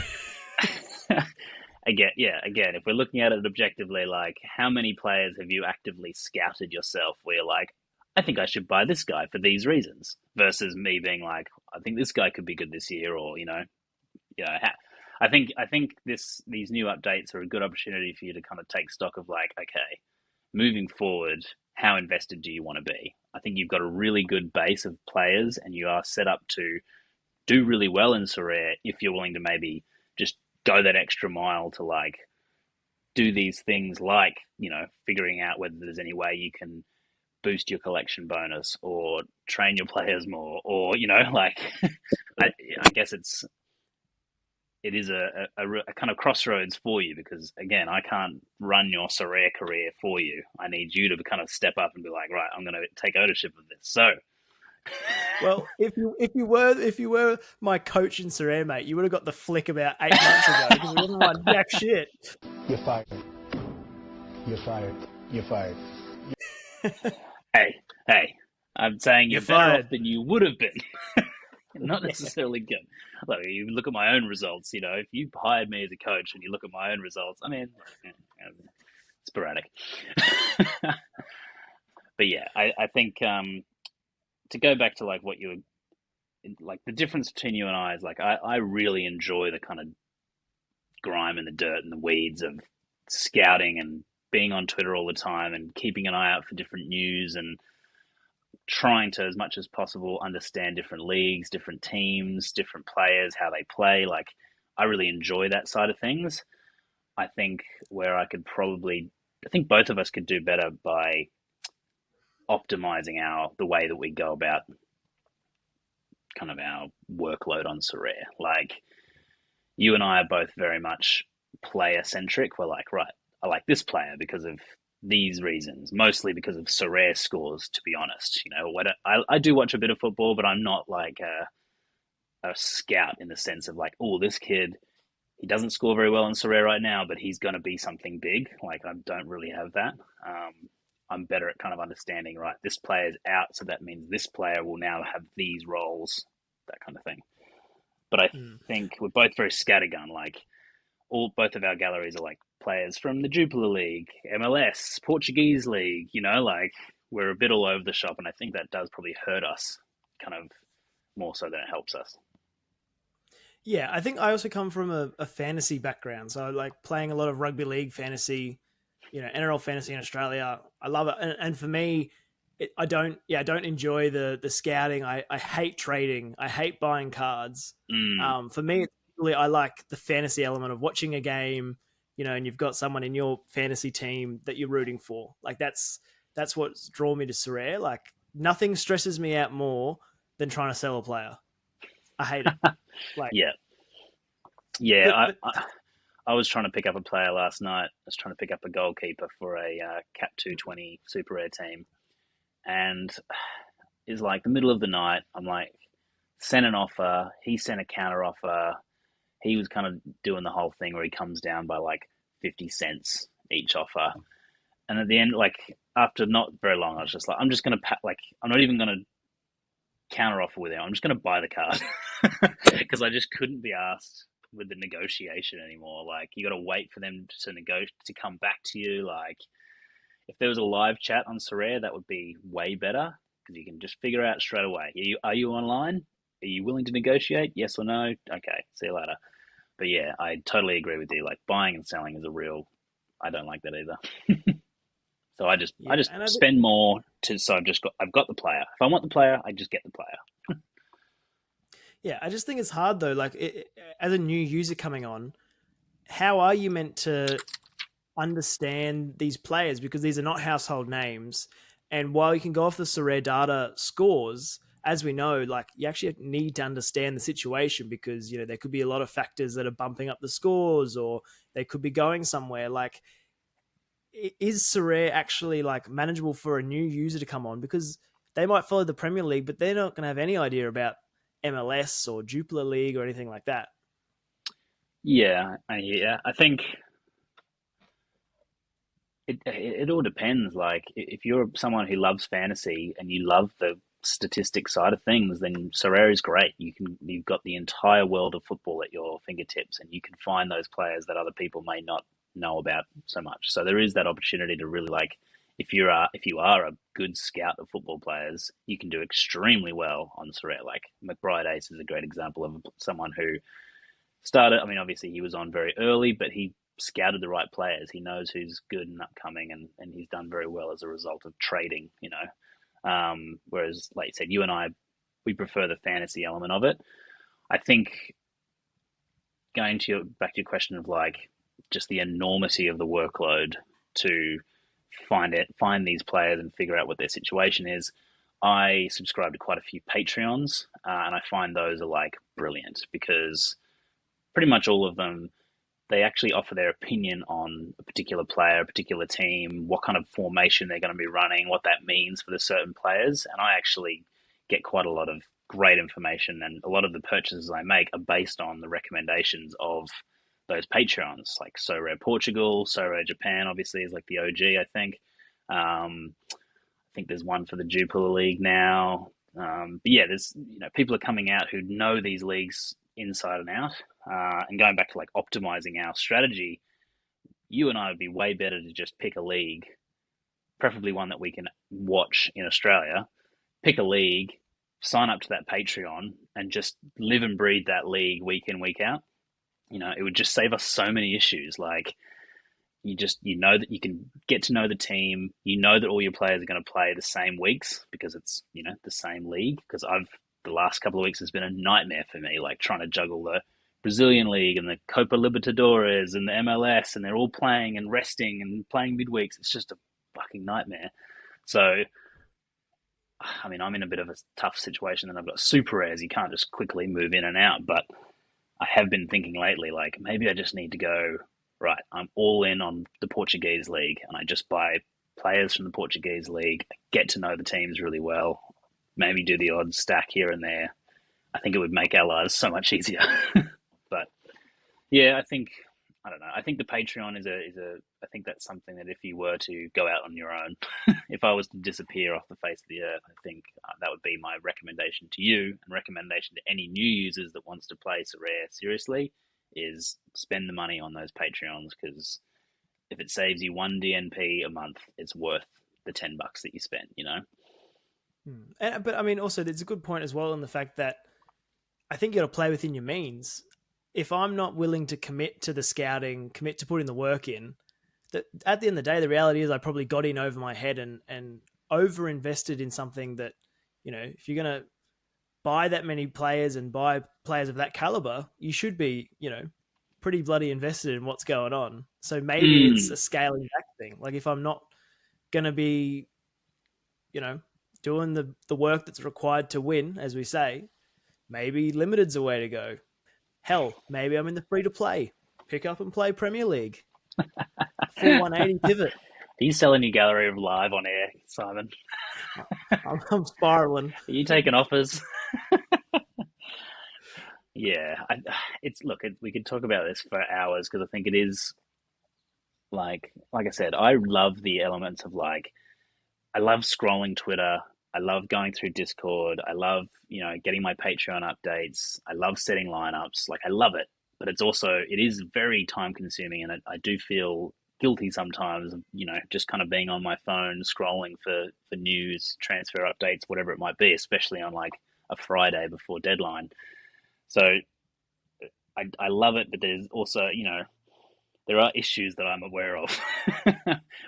Again, if we're looking at it objectively, like, how many players have you actively scouted yourself where you're like, I think I should buy this guy for these reasons, versus me being like, I think this guy could be good this year, or I think these new updates are a good opportunity for you to kind of take stock of, like, okay, moving forward, how invested do you want to be? I think you've got a really good base of players, and you are set up to do really well in Sorare if you're willing to maybe just go that extra mile to, like, do these things, like, figuring out whether there's any way you can boost your collection bonus or train your players more, or like, I guess it is a kind of crossroads for you, because again, I can't run your Sorare career for you. I need you to kind of step up and be like, right, I'm going to take ownership of this. So, Well, if you were my coach in Sorare, mate, you would have got the flick about 8 months ago, because we wouldn't won jack shit. You're fired. You're fired. You're fired. hey, I'm saying you're better fired. off than you would have been. Not necessarily good. Like, you look at my own results, if you hired me as a coach and you look at my own results, I mean, sporadic. But yeah, I think to go back to, like, what you were, like, the difference between you and I is, like, I really enjoy the kind of grime and the dirt and the weeds of scouting and being on Twitter all the time and keeping an eye out for different news and trying to, as much as possible, understand different leagues, different teams, different players, how they play. Like, I really enjoy that side of things. I think I think both of us could do better by optimizing the way that we go about kind of our workload on Sorare. Like, you and I are both very much player centric. We're like, right, I like this player because of these reasons, mostly because of Sorare scores, to be honest. I do watch a bit of football, but I'm not like a scout in the sense of, like, oh, this kid, he doesn't score very well in Sorare right now, but he's going to be something big. Like, I don't really have that. I'm better at kind of understanding, right, this player's out, so that means this player will now have these roles, that kind of thing. But I think we're both very scattergun. Like, both of our galleries are, like, players from the Jupiler League, MLS, Portuguese League, like, we're a bit all over the shop, and I think that does probably hurt us kind of more so than it helps us. Yeah, I think I also come from a fantasy background. So, like, playing a lot of rugby league fantasy, NRL fantasy in Australia. I love it. And for me, I don't enjoy the scouting. I hate trading. I hate buying cards. For me, I like the fantasy element of watching a game, and you've got someone in your fantasy team that you're rooting for. Like, that's what's drawn me to Sorare. Like, nothing stresses me out more than trying to sell a player. I hate it. Like, yeah. I was trying to pick up a player last night. I was trying to pick up a goalkeeper for a Cap 220 Super Rare team, and it's like the middle of the night. I'm like, sent an offer. He sent a counter offer. He was kind of doing the whole thing where he comes down by like 50 cents each offer. And at the end, like, after not very long, I was just like, I'm just going to, like, I'm not even going to counter offer with him. I'm just going to buy the card, because I just couldn't be asked with the negotiation anymore. Like, you got to wait for them to come back to you. Like, if there was a live chat on Sorare, that would be way better, because you can just figure out straight away. Are you online? are you willing to negotiate? Yes or no? Okay, see you later. But yeah, I totally agree with you. Like buying and selling is a real. I don't like that either. So I Yeah, just and spend more to. So I've got the player. If I want the player, I just get the player. I just think it's hard though. Like as a new user coming on, how are you meant to understand these players, because these are not household names? And while you can go off the Sorare data scores, as we know, like you actually need to understand the situation, because there could be a lot of factors that are bumping up the scores, or they could be going somewhere. Like, is Sorare actually like manageable for a new user to come on? Because they might follow the Premier League, but they're not going to have any idea about MLS or Jupiler League or anything like that. Yeah, I think it all depends. Like if you're someone who loves fantasy and you love the statistics side of things, then Sorare is great. You've got the entire world of football at your fingertips, and you can find those players that other people may not know about so much. So there is that opportunity to really like if you are a good scout of football players, you can do extremely well on Sorare. Like McBride Ace is a great example of someone who started. I mean, obviously he was on very early, but he scouted the right players. He knows who's good and upcoming, and he's done very well as a result of trading. Whereas, like you said, you and I, we prefer the fantasy element of it. I think going to back to your question of like just the enormity of the workload to find these players and figure out what their situation is. I subscribe to quite a few Patreons, and I find those are like brilliant because pretty much all of them, they actually offer their opinion on a particular player, a particular team, what kind of formation they're going to be running, what that means for the certain players. And I actually get quite a lot of great information, and a lot of the purchases I make are based on the recommendations of those Patreons, like Sorare Portugal, Sorare Japan, obviously is like the OG, I think. I think there's one for the Jupiler League now. But yeah, there's people are coming out who know these leagues inside and out. And going back to like optimizing our strategy, you and I would be way better to just pick a league, preferably one that we can watch in Australia. Pick a league, sign up to that Patreon, and just live and breathe that league week in, week out. It would just save us so many issues. Like you know that you can get to know the team. You know that all your players are going to play the same weeks because it's the same league. Because the last couple of weeks has been a nightmare for me, like trying to juggle the Brazilian League and the Copa Libertadores and the MLS, and they're all playing and resting and playing midweeks. It's just a fucking nightmare. So, I mean, I'm in a bit of a tough situation, and I've got super rares. You can't just quickly move in and out. But I have been thinking lately, like maybe I just need to go, right, I'm all in on the Portuguese league, and I just buy players from the Portuguese league, get to know the teams really well, maybe do the odd stack here and there. I think it would make our lives so much easier. But yeah, I don't know. I think the Patreon is I think that's something that if you were to go out on your own, if I was to disappear off the face of the earth, I think that would be my recommendation to you, and recommendation to any new users that wants to play Sorare seriously, is spend the money on those Patreons, because if it saves you one DNP a month, it's worth the $10 that you spent. But I mean, also, there's a good point as well in the fact that I think you got to play within your means. If I'm not willing to commit to the scouting, commit to putting the work in, that at the end of the day, the reality is I probably got in over my head and over invested in something that, if you're going to buy that many players and buy players of that caliber, you should be, pretty bloody invested in what's going on. So maybe it's a scaling back thing. Like if I'm not going to be, doing the work that's required to win, as we say, maybe limited's a way to go. Hell, maybe I'm in the free to play. Pick up and play Premier League. Full 180 pivot. Are you selling your gallery of live on air, Simon? I'm spiraling. Are you taking offers? Yeah, we could talk about this for hours, because I think it is like I said, I love the elements of like, I love scrolling Twitter. I love going through Discord. I love, getting my Patreon updates. I love setting lineups. Like I love it, but it is very time consuming, and I do feel guilty sometimes, just kind of being on my phone, scrolling for news, transfer updates, whatever it might be, especially on like a Friday before deadline. So I love it, but there's also, there are issues that I'm aware of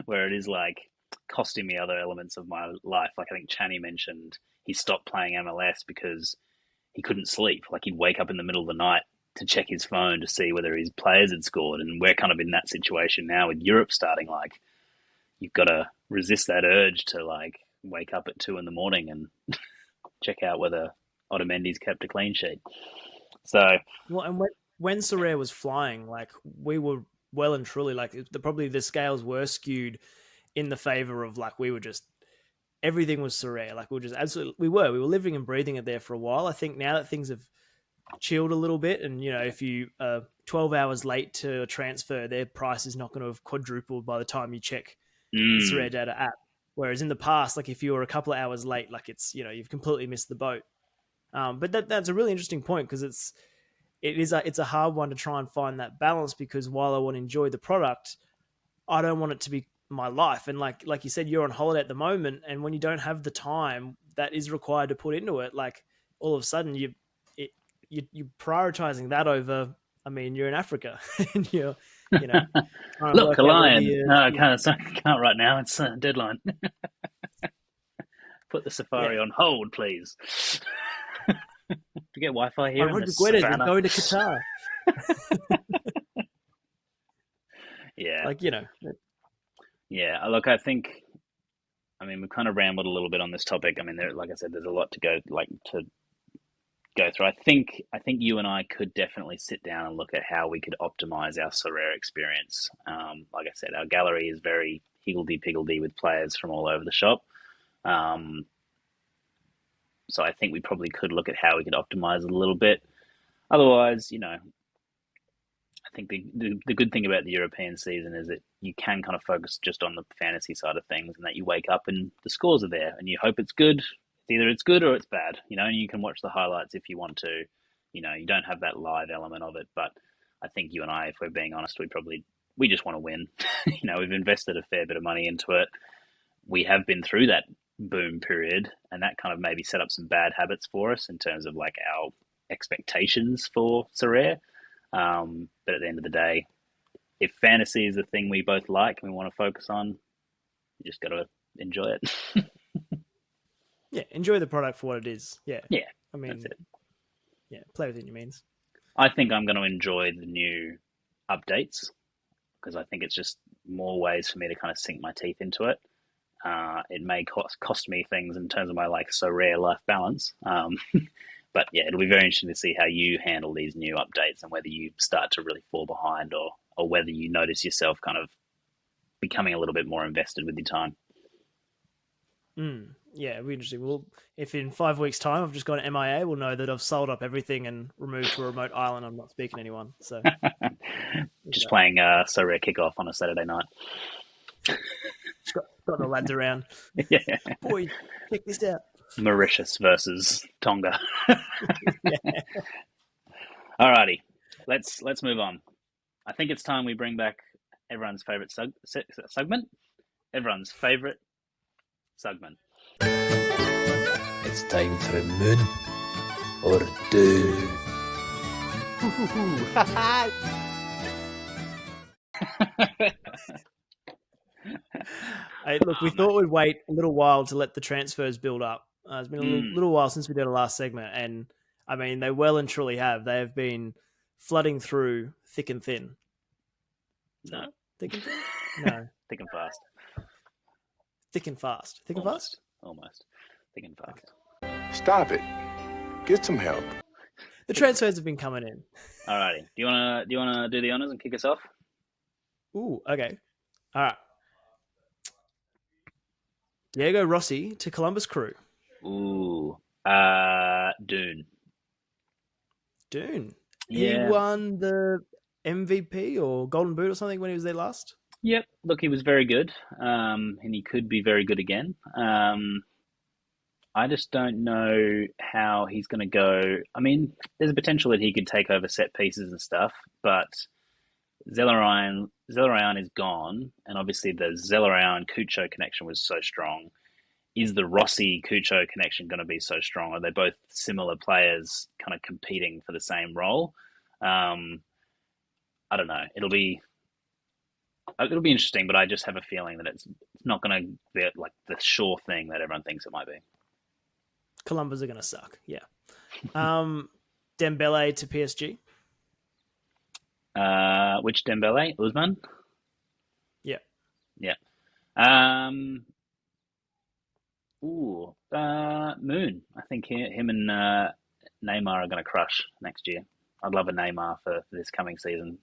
where it is like costing me other elements of my life. Like I think Channy mentioned he stopped playing MLS because he couldn't sleep. Like he'd wake up in the middle of the night to check his phone to see whether his players had scored. And we're kind of in that situation now with Europe starting. Like you've got to resist that urge to like wake up at 2 in the morning and check out whether Otamendi's kept a clean sheet. So Well, and when Sorare was flying, like we were well and truly like probably the scales were skewed in the favor of like we were just everything was Sorare. Like we were just absolutely we were living and breathing it there for a while. I think now that things have chilled a little bit, and if you 12 hours late to a transfer, their price is not going to have quadrupled by the time you check the Sorare Data app. Whereas in the past, like if you were a couple of hours late, like it's you've completely missed the boat. But that's a really interesting point because it's a hard one to try and find that balance, because while I want to enjoy the product, I don't want it to be my life. And like you said, you're on holiday at the moment, and when you don't have the time that is required to put into it, like all of a sudden you're prioritizing that over. I mean, you're in Africa, and you're look, a lion. No, I can't right now. It's deadline. Put the safari on hold, please. To get Wi-Fi here in the savannah. Going to Qatar. Yeah. Yeah, look, I think, we've kind of rambled a little bit on this topic. Like I said, there's a lot to go through. I think you and I could definitely sit down and look at how we could optimize our Sorare experience. Like I said, our gallery is very higgledy-piggledy with players from all over the shop. So I think we probably could look at how we could optimize it a little bit. Otherwise, I think the good thing about the European season is that you can kind of focus just on the fantasy side of things, and that you wake up and the scores are there and you hope it's good. Either it's good or it's bad, and you can watch the highlights if you want to. You don't have that live element of it. But I think you and I, if we're being honest, we just want to win. We've invested a fair bit of money into it. We have been through that boom period, and that kind of maybe set up some bad habits for us in terms of like our expectations for Sorare. But at the end of the day, if fantasy is the thing we both like and we want to focus on, you just got to enjoy it. Yeah, enjoy the product for what it is. Yeah. Yeah. That's it. Yeah, play within your means. I think I'm going to enjoy the new updates because I think it's just more ways for me to kind of sink my teeth into it. It may cost me things in terms of my Sorare life balance. But yeah, it'll be very interesting to see how you handle these new updates and whether you start to really fall behind or whether you notice yourself kind of becoming a little bit more invested with your time. Yeah, it'll be interesting. Well, if in 5 weeks' time I've just gone MIA, we'll know that I've sold up everything and removed to a remote island. I'm not speaking to anyone. So just playing Sorare kickoff on a Saturday night. Got the lads around. Yeah. Boy, check this out. Mauritius versus Tonga. Alrighty, let's move on. I think it's time we bring back everyone's favorite segment. Everyone's favorite segment. It's time for a moon or Doon. Hey, look, we thought we'd wait a little while to let the transfers build up. It's been a little while since we did a last segment, and they well and truly have. They have been flooding through thick and thin. No, thick and thin. No, thick and fast. Thick and fast. Thick and Almost. fast. Almost. Thick and fast. Okay. Stop it. Get some help. The transfers have been coming in. Alrighty. Do you wanna do the honors and kick us off? Ooh, okay. All right. Diego Rossi to Columbus Crew. Ooh. Doon. Doon. Yeah. He won the MVP or Golden Boot or something when he was there last. Yep. Look, he was very good, and he could be very good again. I just don't know how he's going to go. There's a potential that he could take over set pieces and stuff, but Zelarayan is gone, and obviously the Zelarayan-Cucho connection was so strong. is the Rossi Cucho connection going to be so strong? Are they both similar players, kind of competing for the same role? I don't know. It'll be interesting, but I just have a feeling that it's not going to be like the sure thing that everyone thinks it might be. Columbus are going to suck. Yeah. Dembele to PSG. Which Dembele? Usman? Yeah. Yeah. Moon. I think him and Neymar are going to crush next year. I'd love a Neymar for this coming season.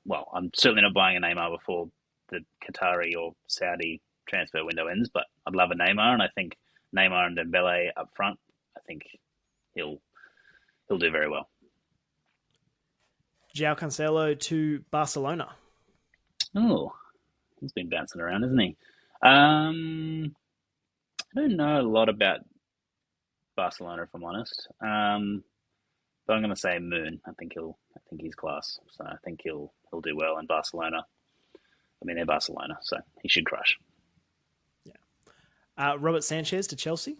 Well, I'm certainly not buying a Neymar before the Qatari or Saudi transfer window ends, but I'd love a Neymar, and I think Neymar and Dembele up front, I think he'll do very well. João Cancelo to Barcelona. Oh, he's been bouncing around, isn't he? I don't know a lot about Barcelona, if I'm honest. But I'm going to say Moon. I think he's class. So I think he'll do well in Barcelona. I mean, they're Barcelona, so he should crush. Yeah. Robert Sanchez to Chelsea.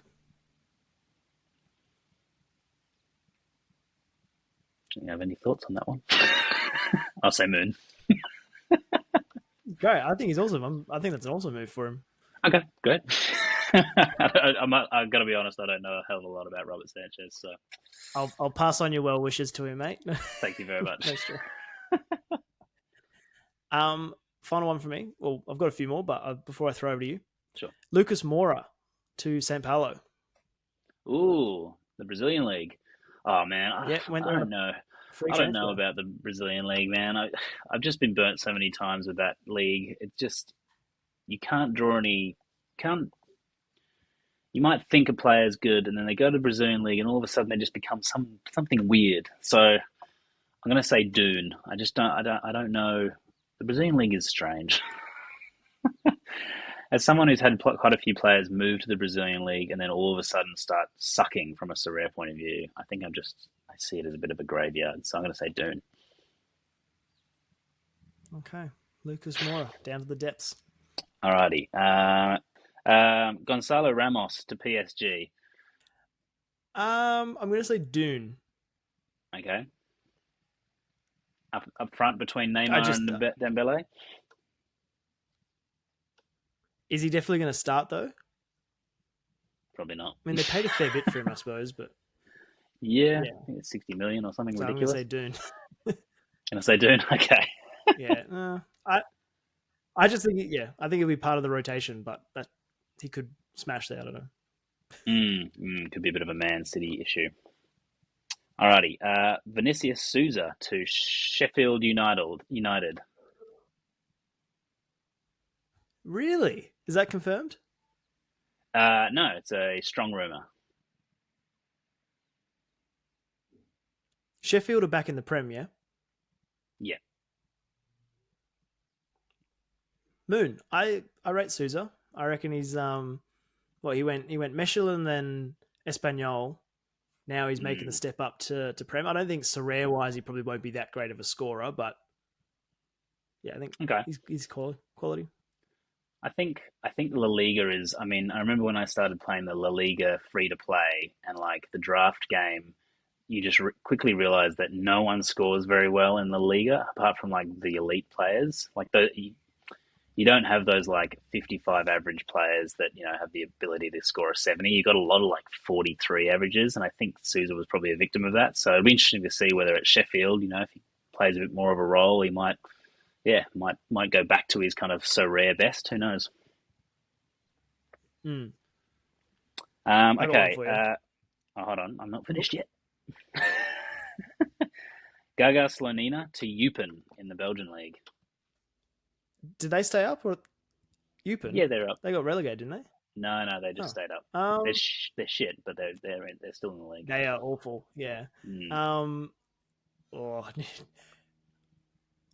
Do you have any thoughts on that one? I'll say Moon. Great. I think he's awesome. I think that's an awesome move for him. Okay, great. I've got to be honest, I don't know a hell of a lot about Robert Sanchez, so I'll pass on your well wishes to him, mate. thank you very much. No stress. Final one for me. Well, I've got a few more, but before I throw over to you, Sure. Lucas Moura to St. Paulo. Ooh, the Brazilian League. Oh man, I don't know. I don't know about the Brazilian League, man. I've just been burnt so many times with that league. It's just you can't draw any. You might think a player's good, and then they go to the Brazilian League, and all of a sudden they just become something weird. So I'm going to say Doon. I don't know. The Brazilian League is strange. As someone who's had quite a few players move to the Brazilian League and then all of a sudden start sucking from a Sorare point of view, I think I see it as a bit of a graveyard. So I'm going to say Doon. Okay. Lucas Moura, down to the depths. Alrighty. Gonzalo Ramos to PSG. I'm going to say Doon. Okay. Up front between Neymar and Dembele. Is he definitely going to start, though? Probably not. I mean, they paid a fair bit for him, I suppose, but... Yeah. I think it's 60 million or something so ridiculous. I'm going to say Doon. Can I say Doon? Okay. Yeah. I just think, I think he'll be part of the rotation, but that he could smash that. I don't know. Could be a bit of a Man City issue. Alrighty. Vinicius Souza to Sheffield United. Really? Is that confirmed? No, it's a strong rumour. Sheffield are back in the Prem, yeah? Yeah. Moon. I rate Souza. I reckon he's he went Mechelen, then Espanyol. Now he's making the step up to Prem. I don't think Sorare wise he probably won't be that great of a scorer, but yeah, I think he's quality. I think La Liga is. I mean, I remember when I started playing the La Liga free to play and like the draft game, you just quickly realize that no one scores very well in La Liga apart from like the elite players. Like you don't have those like 55 average players that have the ability to score a 70. You got a lot of like 43 averages, and I think Souza was probably a victim of that. So it'd be interesting to see whether at Sheffield, if he plays a bit more of a role, he might go back to his kind of so rare best. Who knows? Mm. Okay. Hold on. I'm not finished yet. Gaga Slonina to Eupen in the Belgian league. Did they stay up or Eupen? Yeah, they're up. They got relegated, didn't they? No, they just stayed up. They're shit, but they're still in the league. They are awful. Yeah. I'm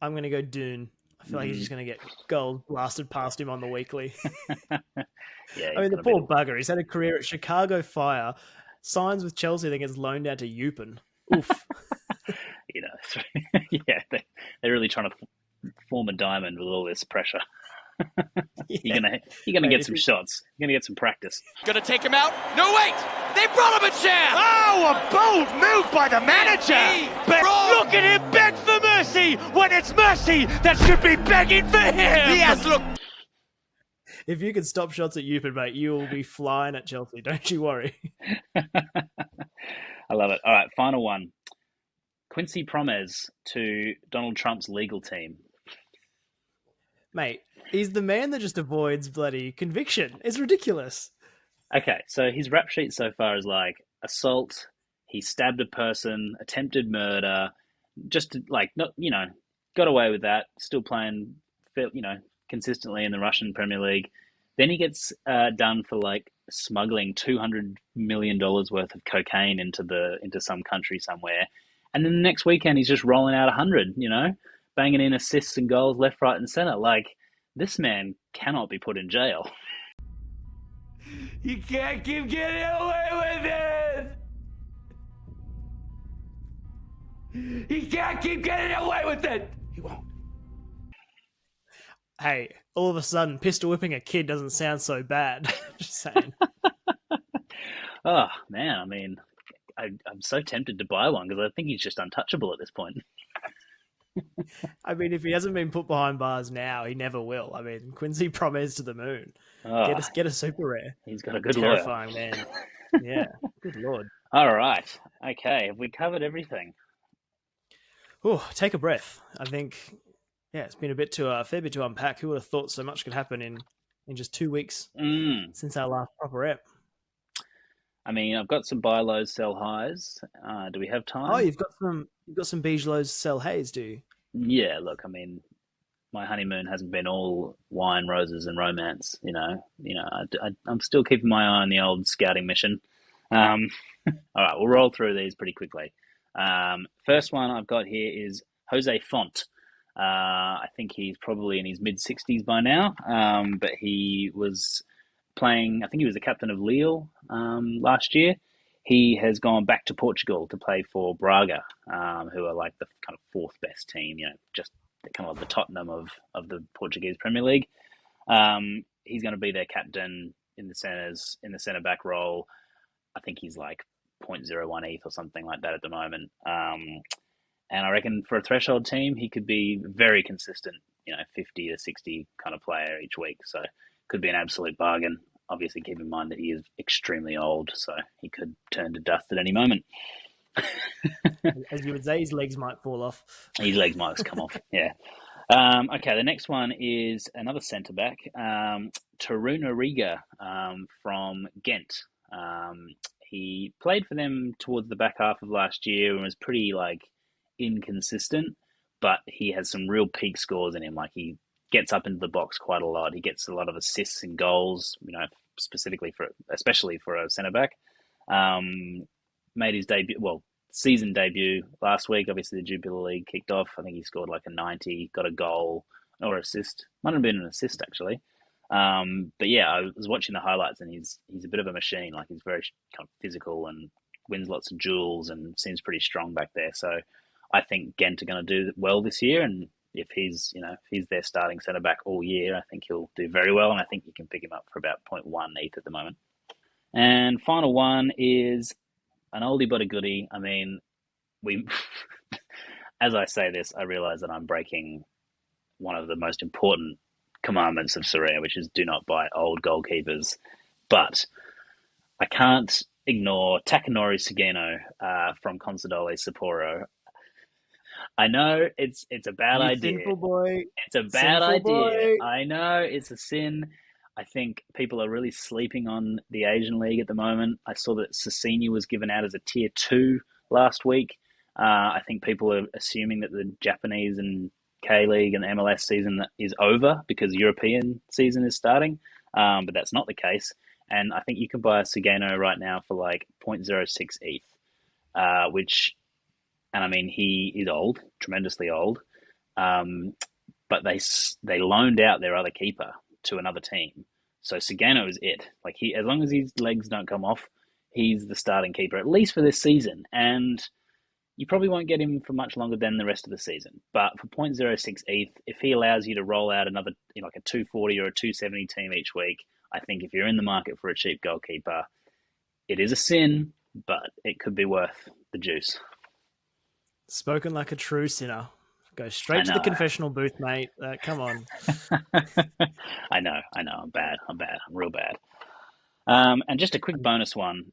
going to go Doon. I feel like he's just going to get gold blasted past him on the weekly. Yeah, I mean, the poor bugger. He's had a career at Chicago Fire, signs with Chelsea, then gets loaned out to Eupen. Oof. Yeah, they're really trying to form a diamond with all this pressure. You're gonna Mate, get if some he- shots. You're gonna get some practice. Gonna take him out? No, wait! They brought him a chair! Oh, a bold move by the manager! But look at him beg for mercy when it's Mercy that should be begging for him! Yes, look! If you can stop shots at Eupin, mate, you will be flying at Chelsea. Don't you worry. I love it. All right, final one. Quincy Promes to Donald Trump's legal team. Mate, he's the man that just avoids bloody conviction. It's ridiculous. Okay, so his rap sheet so far is like assault, he stabbed a person, attempted murder, just like not, got away with that, still playing, consistently in the Russian Premier League. Then he gets done for like smuggling $200 million worth of cocaine into some country somewhere. And then the next weekend he's just rolling out 100, banging in assists and goals left, right, and center. Like, this man cannot be put in jail. You can't keep getting away with it! He can't keep getting away with it! He won't. Hey, all of a sudden, pistol whipping a kid doesn't sound so bad. Just saying. Oh, man, I mean, I'm so tempted to buy one because I think he's just untouchable at this point. I mean, if he hasn't been put behind bars now, he never will. I mean, Quincy Promes to the moon. Oh, Get a super rare. he's got a good lawyer. Terrifying, man. Yeah, good lord. All right. Okay, have we covered everything? Oh, take a breath. I think, yeah, it's been a fair bit to unpack. Who would have thought so much could happen in just 2 weeks since our last proper ep? I mean, I've got some buy lows, sell highs. Do we have time? Oh, you've got some Bigelow's sell haze, do you? Yeah, look, I mean, my honeymoon hasn't been all wine, roses, and romance. I'm still keeping my eye on the old scouting mission. All right, we'll roll through these pretty quickly. First one I've got here is Jose Font. I think he's probably in his mid-60s by now, but he was playing, I think he was the captain of Lille last year. He has gone back to Portugal to play for Braga, who are like the kind of fourth best team, just kind of like the Tottenham of the Portuguese Premier League. He's going to be their captain in the centre back role. I think he's like 0.01 ETH or something like that at the moment. And I reckon for a threshold team, he could be very consistent, 50 to 60 kind of player each week. So could be an absolute bargain. Obviously, keep in mind that he is extremely old, so he could turn to dust at any moment. As you would say, his legs might fall off. His legs might come off, yeah. Okay, the next one is another centre-back, Taruna Riga from Ghent. He played for them towards the back half of last year and was pretty, inconsistent, but he has some real peak scores in him. Like, he gets up into the box quite a lot. He gets a lot of assists and goals, especially for a centre-back. Made his season debut last week. Obviously, the Jupiler League kicked off. I think he scored like a 90, got a goal or assist. Might have been an assist, actually. But yeah, I was watching the highlights and he's a bit of a machine. Like, he's very kind of physical and wins lots of duels and seems pretty strong back there. So I think Ghent are going to do well this year. And if he's their starting centre back all year, I think he'll do very well. And I think you can pick him up for about 0.1 ETH at the moment. And final one is an oldie but a goodie. I mean, as I say this, I realise that I'm breaking one of the most important commandments of Sorare, which is do not buy old goalkeepers. But I can't ignore Takanori Sugeno from Consadole Sapporo. I know it's a bad idea. Sinful boy. It's a bad idea. Boy. I know it's a sin. I think people are really sleeping on the Asian League at the moment. I saw that Cecchini was given out as a tier 2 last week. I think people are assuming that the Japanese and K-League and MLS season is over because European season is starting. But that's not the case. And I think you can buy a Sugeno right now for like 0.06 ETH, and I mean, he is old, tremendously old. But they loaned out their other keeper to another team. So Sugeno is it. Like, as long as his legs don't come off, he's the starting keeper, at least for this season. And, you probably won't get him for much longer than the rest of the season. But for 0.06 ETH, if he allows you to roll out another, like a 240 or a 270 team each week, I think if you're in the market for a cheap goalkeeper, it is a sin, but it could be worth the juice. Spoken like a true sinner. Go straight to the confessional booth, mate. Come on. I know. I'm bad. I'm real bad. And just a quick bonus one.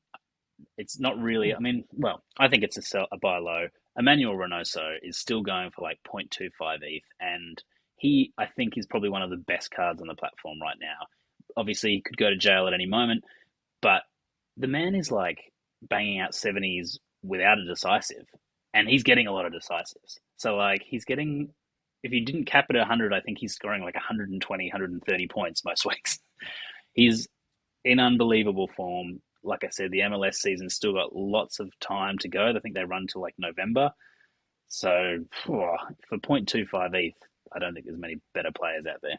It's not really. I mean, well, I think it's a buy low. Emmanuel Reynoso is still going for like 0.25 ETH, and he, I think, is probably one of the best cards on the platform right now. Obviously, he could go to jail at any moment, but the man is like banging out 70s without a decisive, and he's getting a lot of decisives. So, like, he's getting, if you didn't cap it at 100, I think he's scoring like 120, 130 points most weeks. He's in unbelievable form. Like I said, the MLS season's still got lots of time to go. I think they run till like November. So for 0.25 ETH, I don't think there's many better players out there.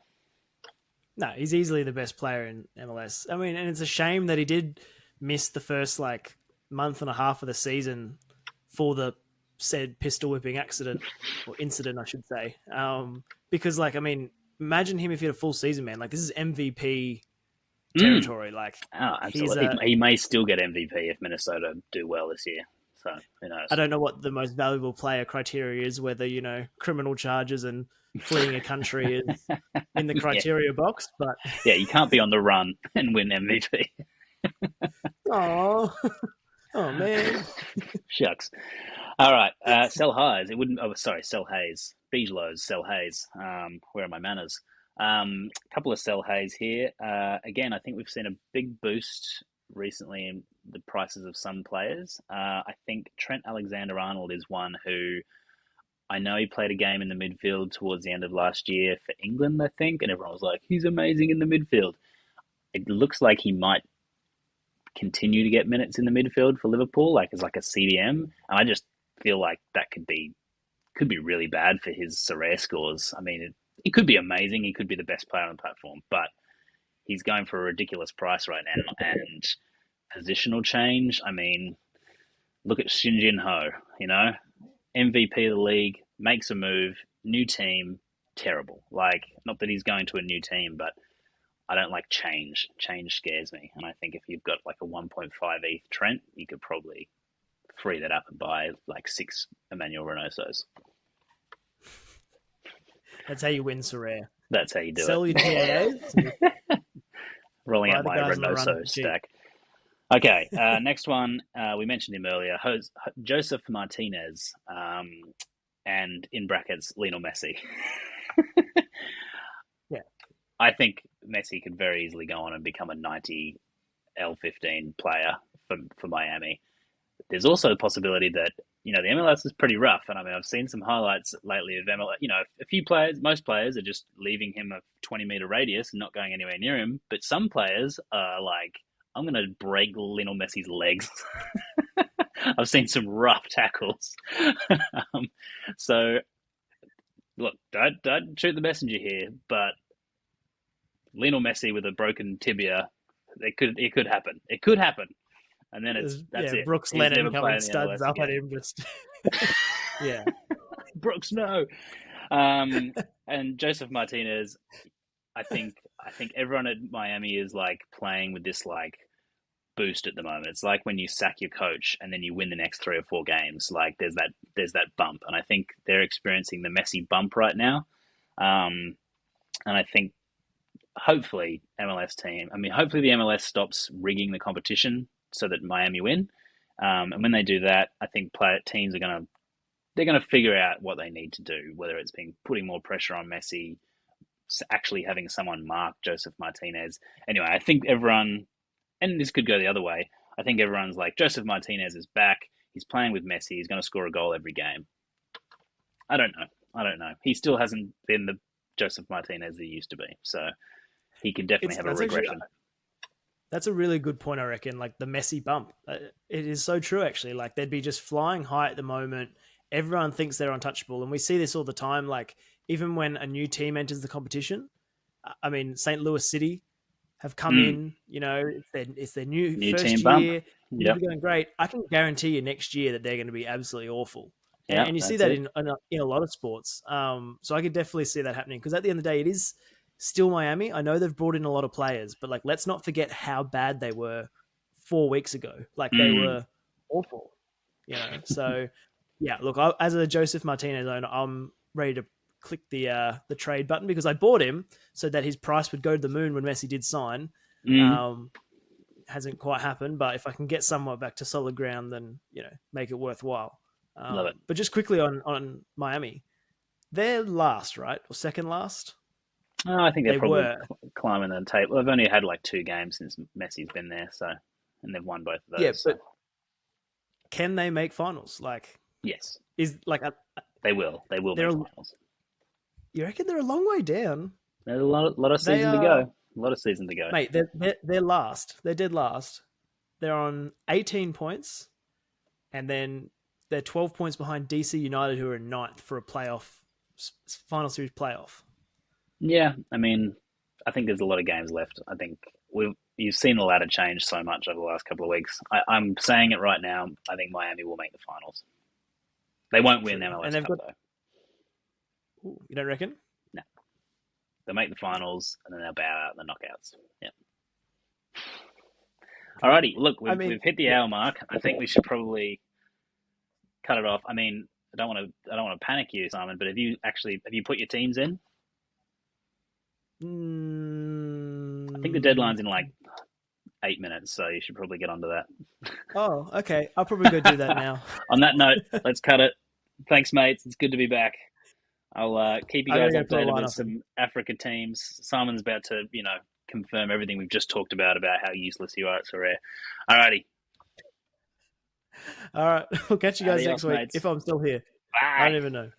No, he's easily the best player in MLS. I mean, and it's a shame that he did miss the first like month and a half of the season for the said pistol whipping accident or incident, I should say. Because like, I mean, imagine him if he had a full season, man. Like this is MVP territory. Like, absolutely. He may still get MVP if Minnesota do well this year. So who knows? I don't know what the most valuable player criteria is, whether, criminal charges and fleeing a country is in the criteria box, but yeah, you can't be on the run and win MVP. Oh man. Shucks. All right. Sell highs. Sell haze. Bigelow's sell haze. Where are my manners? Couple of sell haze here. Again, I think we've seen a big boost recently in the prices of some players. I think Trent Alexander-Arnold is one who I know he played a game in the midfield towards the end of last year for England, I think, and everyone was like, he's amazing in the midfield. It looks like he might continue to get minutes in the midfield for Liverpool, like as like a CDM, and I just feel like that could be really bad for his Sorare scores. I mean, it could be amazing. He could be the best player on the platform, but he's going for a ridiculous price right now. And positional change, I mean, look at Shin Jin Ho, MVP of the league, makes a move, new team, terrible. Like, not that he's going to a new team, but I don't like change. Change scares me. And I think if you've got like a 1.5 ETH Trent, you could probably free that up and buy like 6 Emmanuel Reynosos. That's how you win Sorare. That's how you do Sell it. your TAAs. Rolling out my Reynoso stack. Okay, next one. We mentioned him earlier. Joseph Martinez, and in brackets, Lionel Messi. Yeah. I think Messi could very easily go on and become a 90 L15 player for Miami. There's also the possibility that, the MLS is pretty rough. And I mean, I've seen some highlights lately of MLS. A few players, most players are just leaving him a 20-meter radius and not going anywhere near him. But some players are like, I'm going to break Lionel Messi's legs. I've seen some rough tackles. So, look, don't shoot the messenger here, but Lionel Messi with a broken tibia, it could happen. It could happen. And then that's it. Brooks Lennon coming studs up at him. Just yeah. Brooks, no. And Joseph Martinez, I think everyone at Miami is like playing with this like boost at the moment. It's like when you sack your coach and then you win the next 3 or 4 games. Like there's that bump, and I think they're experiencing the Messi bump right now. And I think hopefully the MLS stops rigging the competition so that Miami win. And when they do that, I think teams are going to figure out what they need to do, whether it's putting more pressure on Messi, actually having someone mark Joseph Martinez. Anyway, I think everyone, and this could go the other way, I think everyone's like, Joseph Martinez is back. He's playing with Messi. He's going to score a goal every game. I don't know. He still hasn't been the Joseph Martinez that he used to be. So he could definitely have a regression. That's a really good point, I reckon. Like the Messi bump. It is so true, actually. Like they'd be just flying high at the moment. Everyone thinks they're untouchable. And we see this all the time. Like even when a new team enters the competition, I mean, St. Louis City have come in, it's their new first team year. Bump. They're going great. I can guarantee you next year that they're going to be absolutely awful. Yeah, and you see that's that it. in a lot of sports. So I could definitely see that happening because at the end of the day, it is still Miami. I know they've brought in a lot of players, but like let's not forget how bad they were 4 weeks ago. Like they Mm. were awful, you know. So yeah, look, as a Joseph Martinez owner, I'm ready to click the trade button because I bought him so that his price would go to the moon when Messi did sign. Mm. Hasn't quite happened, but if I can get somewhat back to solid ground, then make it worthwhile. Love it. But just quickly on Miami, they're last, right, or second last? Oh, I think they're They probably were, climbing the table. They've only had like 2 games since Messi's been there, and they've won both of those. yeah. So. But can they make finals? Like, Yes, is like they will. They will make finals. you reckon they're a long way down? There's a lot of They season to are, go. A lot of season to go. mate. They're last. They're dead last. They're on 18 points, and then they're 12 points behind DC United, who are in ninth for a final series playoff. Yeah, I mean, I think there's a lot of games left. I think you've seen the ladder change so much over the last couple of weeks. I'm saying it right now. I think Miami will make the finals. They won't win MLS Cup though. Ooh, you don't reckon? No, they'll make the finals and then they'll bow out in the knockouts. Yeah. Alrighty, look, we've hit the hour mark. I think we should probably cut it off. I mean, I don't want to panic you, Simon, but have you put your teams in? I think the deadline's in like 8 minutes, so you should probably get onto that. Oh, okay. I'll probably go do that now. On that note, let's cut it. Thanks, mates. It's good to be back. I'll keep you guys updated with some Africa teams. Simon's about to, confirm everything we've just talked about how useless you are at Sorare. Alrighty. All right. We'll catch you guys Adios, next week mates. if I'm still here. Bye. I don't even know.